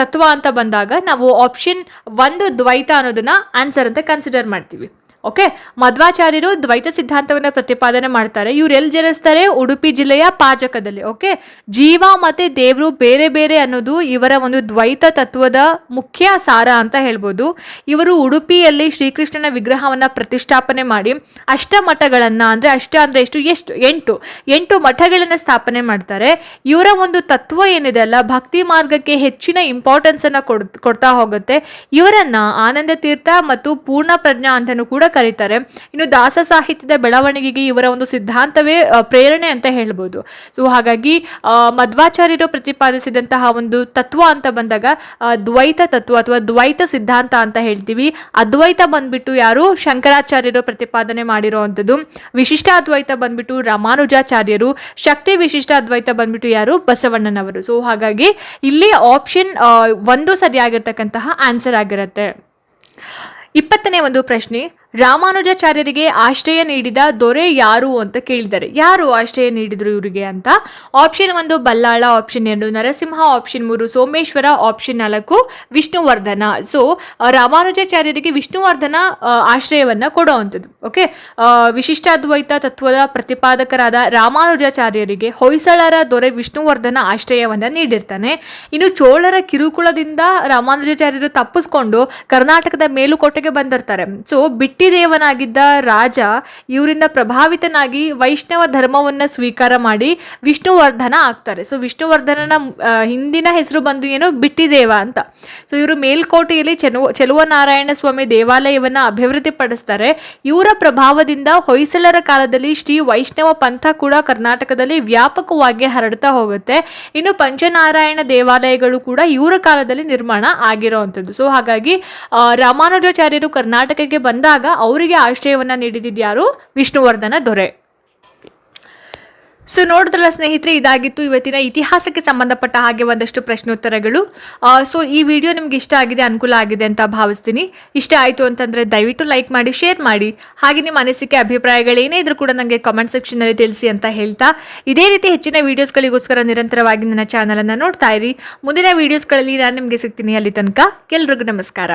ತತ್ವ ಅಂತ ಬಂದಾಗ ನಾವು ಆಪ್ಷನ್ 1 ದ್ವೈತ ಅನ್ನೋದನ್ನ ಆನ್ಸರ್ ಅಂತ ಕನ್ಸಿಡರ್ ಮಾಡ್ತೀವಿ. ಓಕೆ, ಮಧ್ವಾಚಾರ್ಯರು ದ್ವೈತ ಸಿದ್ಧಾಂತವನ್ನು ಪ್ರತಿಪಾದನೆ ಮಾಡ್ತಾರೆ. ಇವ್ರು ಎಲ್ಲಿ ಜನಿಸ್ತಾರೆ? ಉಡುಪಿ ಜಿಲ್ಲೆಯ ಪಾಜಕದಲ್ಲಿ. ಓಕೆ, ಜೀವ ಮತ್ತೆ ದೇವರು ಬೇರೆ ಬೇರೆ ಅನ್ನೋದು ಇವರ ಒಂದು ದ್ವೈತ ತತ್ವದ ಮುಖ್ಯ ಸಾರ ಅಂತ ಹೇಳ್ಬೋದು. ಇವರು ಉಡುಪಿಯಲ್ಲಿ ಶ್ರೀಕೃಷ್ಣನ ವಿಗ್ರಹವನ್ನ ಪ್ರತಿಷ್ಠಾಪನೆ ಮಾಡಿ ಅಷ್ಟಮಠಗಳನ್ನ ಅಂದ್ರೆ ಎಷ್ಟು 8 ಮಠಗಳನ್ನ ಸ್ಥಾಪನೆ ಮಾಡ್ತಾರೆ. ಇವರ ಒಂದು ತತ್ವ ಏನಿದೆ ಅಲ್ಲ, ಭಕ್ತಿ ಮಾರ್ಗಕ್ಕೆ ಹೆಚ್ಚಿನ ಇಂಪಾರ್ಟೆನ್ಸ್ ಅನ್ನ ಕೊಡ್ತಾ ಹೋಗುತ್ತೆ. ಇವರನ್ನ ಆನಂದ ತೀರ್ಥ ಮತ್ತು ಪೂರ್ಣ ಪ್ರಜ್ಞಾ ಅಂತಲೂ ಕೂಡ ಕರೀತಾರೆ. ಇನ್ನು ದಾಸ ಸಾಹಿತ್ಯದ ಬೆಳವಣಿಗೆಗೆ ಇವರ ಒಂದು ಸಿದ್ಧಾಂತವೇ ಪ್ರೇರಣೆ ಅಂತ ಹೇಳ್ಬೋದು. ಸೊ ಹಾಗಾಗಿ ಮಧ್ವಾಚಾರ್ಯರು ಪ್ರತಿಪಾದಿಸಿದಂತಹ ಒಂದು ತತ್ವ ಅಂತ ಬಂದಾಗ ದ್ವೈತ ತತ್ವ ಅಥವಾ ದ್ವೈತ ಸಿದ್ಧಾಂತ ಅಂತ ಹೇಳ್ತೀವಿ. ಅದ್ವೈತ ಬಂದ್ಬಿಟ್ಟು ಯಾರು? ಶಂಕರಾಚಾರ್ಯರು ಪ್ರತಿಪಾದನೆ ಮಾಡಿರುವಂಥದ್ದು. ವಿಶಿಷ್ಟ ಅದ್ವೈತ ಬಂದ್ಬಿಟ್ಟು ರಾಮಾನುಜಾಚಾರ್ಯರು. ಶಕ್ತಿ ವಿಶಿಷ್ಟ ಅದ್ವೈತ ಬಂದ್ಬಿಟ್ಟು ಯಾರು? ಬಸವಣ್ಣನವರು. ಸೊ ಹಾಗಾಗಿ ಇಲ್ಲಿ ಆಪ್ಷನ್ 1 ಸರಿಯಾಗಿರ್ತಕ್ಕಂತಹ ಆನ್ಸರ್ ಆಗಿರುತ್ತೆ. 20ನೇ ಒಂದು ಪ್ರಶ್ನೆ. ರಾಮಾನುಜಾಚಾರ್ಯರಿಗೆ ಆಶ್ರಯ ನೀಡಿದ ದೊರೆ ಯಾರು ಅಂತ ಕೇಳಿದ್ದಾರೆ. ಯಾರು ಆಶ್ರಯ ನೀಡಿದ್ರು ಇವರಿಗೆ ಅಂತ? Option 1 Ballala, option 2 Narasimha, option 3 Someshwara, option 4 Vishnuvardhana. So ರಾಮಾನುಜಾಚಾರ್ಯರಿಗೆ ವಿಷ್ಣುವರ್ಧನ ಆಶ್ರಯವನ್ನ ಕೊಡುವಂಥದ್ದು. ಓಕೆ, ವಿಶಿಷ್ಟಾದ್ವೈತ ತತ್ವದ ಪ್ರತಿಪಾದಕರಾದ ರಾಮಾನುಜಾಚಾರ್ಯರಿಗೆ ಹೊಯ್ಸಳರ ದೊರೆ ವಿಷ್ಣುವರ್ಧನ ಆಶ್ರಯವನ್ನ ನೀಡಿರ್ತಾನೆ. ಇನ್ನು ಚೋಳರ ಕಿರುಕುಳದಿಂದ ರಾಮಾನುಜಾಚಾರ್ಯರು ತಪ್ಪಿಸ್ಕೊಂಡು ಕರ್ನಾಟಕದ ಮೇಲುಕೋಟೆಗೆ ಬಂದಿರ್ತಾರೆ. ಸೊ ದೇವನಾಗಿದ್ದ ರಾಜ ಇವರಿಂದ ಪ್ರಭಾವಿತನಾಗಿ ವೈಷ್ಣವ ಧರ್ಮವನ್ನ ಸ್ವೀಕಾರ ಮಾಡಿ ವಿಷ್ಣುವರ್ಧನ ಆಗ್ತಾರೆ. ಸೊ ವಿಷ್ಣುವರ್ಧನನ ಹಿಂದಿನ ಹೆಸರು ಬಂದು ಏನು? ಬಿಟ್ಟಿದೇವ ಅಂತ. ಸೊ ಇವರು ಮೇಲ್ಕೋಟೆಯಲ್ಲಿ ಚೆಲುವನಾರಾಯಣ ಸ್ವಾಮಿ ದೇವಾಲಯವನ್ನ ಅಭಿವೃದ್ಧಿ ಪಡಿಸ್ತಾರೆ. ಇವರ ಪ್ರಭಾವದಿಂದ ಹೊಯ್ಸಳರ ಕಾಲದಲ್ಲಿ ಶ್ರೀ ವೈಷ್ಣವ ಪಂಥ ಕೂಡ ಕರ್ನಾಟಕದಲ್ಲಿ ವ್ಯಾಪಕವಾಗಿ ಹರಡ್ತಾ ಹೋಗುತ್ತೆ. ಇನ್ನು ಪಂಚನಾರಾಯಣ ದೇವಾಲಯಗಳು ಕೂಡ ಇವರ ಕಾಲದಲ್ಲಿ ನಿರ್ಮಾಣ ಆಗಿರೋವಂಥದ್ದು. ಸೊ ಹಾಗಾಗಿ ರಾಮಾನುಜಾಚಾರ್ಯರು ಕರ್ನಾಟಕಕ್ಕೆ ಬಂದಾಗ ಅವರಿಗೆ ಆಶ್ರಯವನ್ನ ನೀಡಿದ್ಯಾರು? ವಿಷ್ಣುವರ್ಧನ ದೊರೆ. ಸೊ ನೋಡಿದ್ರಲ್ಲ ಸ್ನೇಹಿತರೆ, ಇದಾಗಿತ್ತು ಇವತ್ತಿನ ಇತಿಹಾಸಕ್ಕೆ ಸಂಬಂಧಪಟ್ಟ ಹಾಗೆ ಒಂದಷ್ಟು ಪ್ರಶ್ನೋತ್ತರಗಳು. ಸೊ ಈ ವಿಡಿಯೋ ನಿಮ್ಗೆ ಇಷ್ಟ ಆಗಿದೆ, ಅನುಕೂಲ ಆಗಿದೆ ಅಂತ ಭಾವಿಸ್ತೀನಿ. ಇಷ್ಟ ಆಯಿತು ಅಂತಂದರೆ ದಯವಿಟ್ಟು ಲೈಕ್ ಮಾಡಿ, ಶೇರ್ ಮಾಡಿ. ಹಾಗೆ ನಿಮ್ಮ ಅನಿಸಿಕೆ ಅಭಿಪ್ರಾಯಗಳೇನೇ ಇದ್ರೂ ಕೂಡ ನನಗೆ ಕಾಮೆಂಟ್ ಸೆಕ್ಷನಲ್ಲಿ ತಿಳಿಸಿ ಅಂತ ಹೇಳ್ತಾ, ಇದೇ ರೀತಿ ಹೆಚ್ಚಿನ ವೀಡಿಯೋಸ್ಗಳಿಗೋಸ್ಕರ ನಿರಂತರವಾಗಿ ನನ್ನ ಚಾನಲನ್ನು ನೋಡ್ತಾ ಇರಿ. ಮುಂದಿನ ವೀಡಿಯೋಸ್ಗಳಲ್ಲಿ ನಾನು ನಿಮಗೆ ಸಿಗ್ತೀನಿ. ಅಲ್ಲಿ ತನಕ ಎಲ್ರಿಗೂ ನಮಸ್ಕಾರ.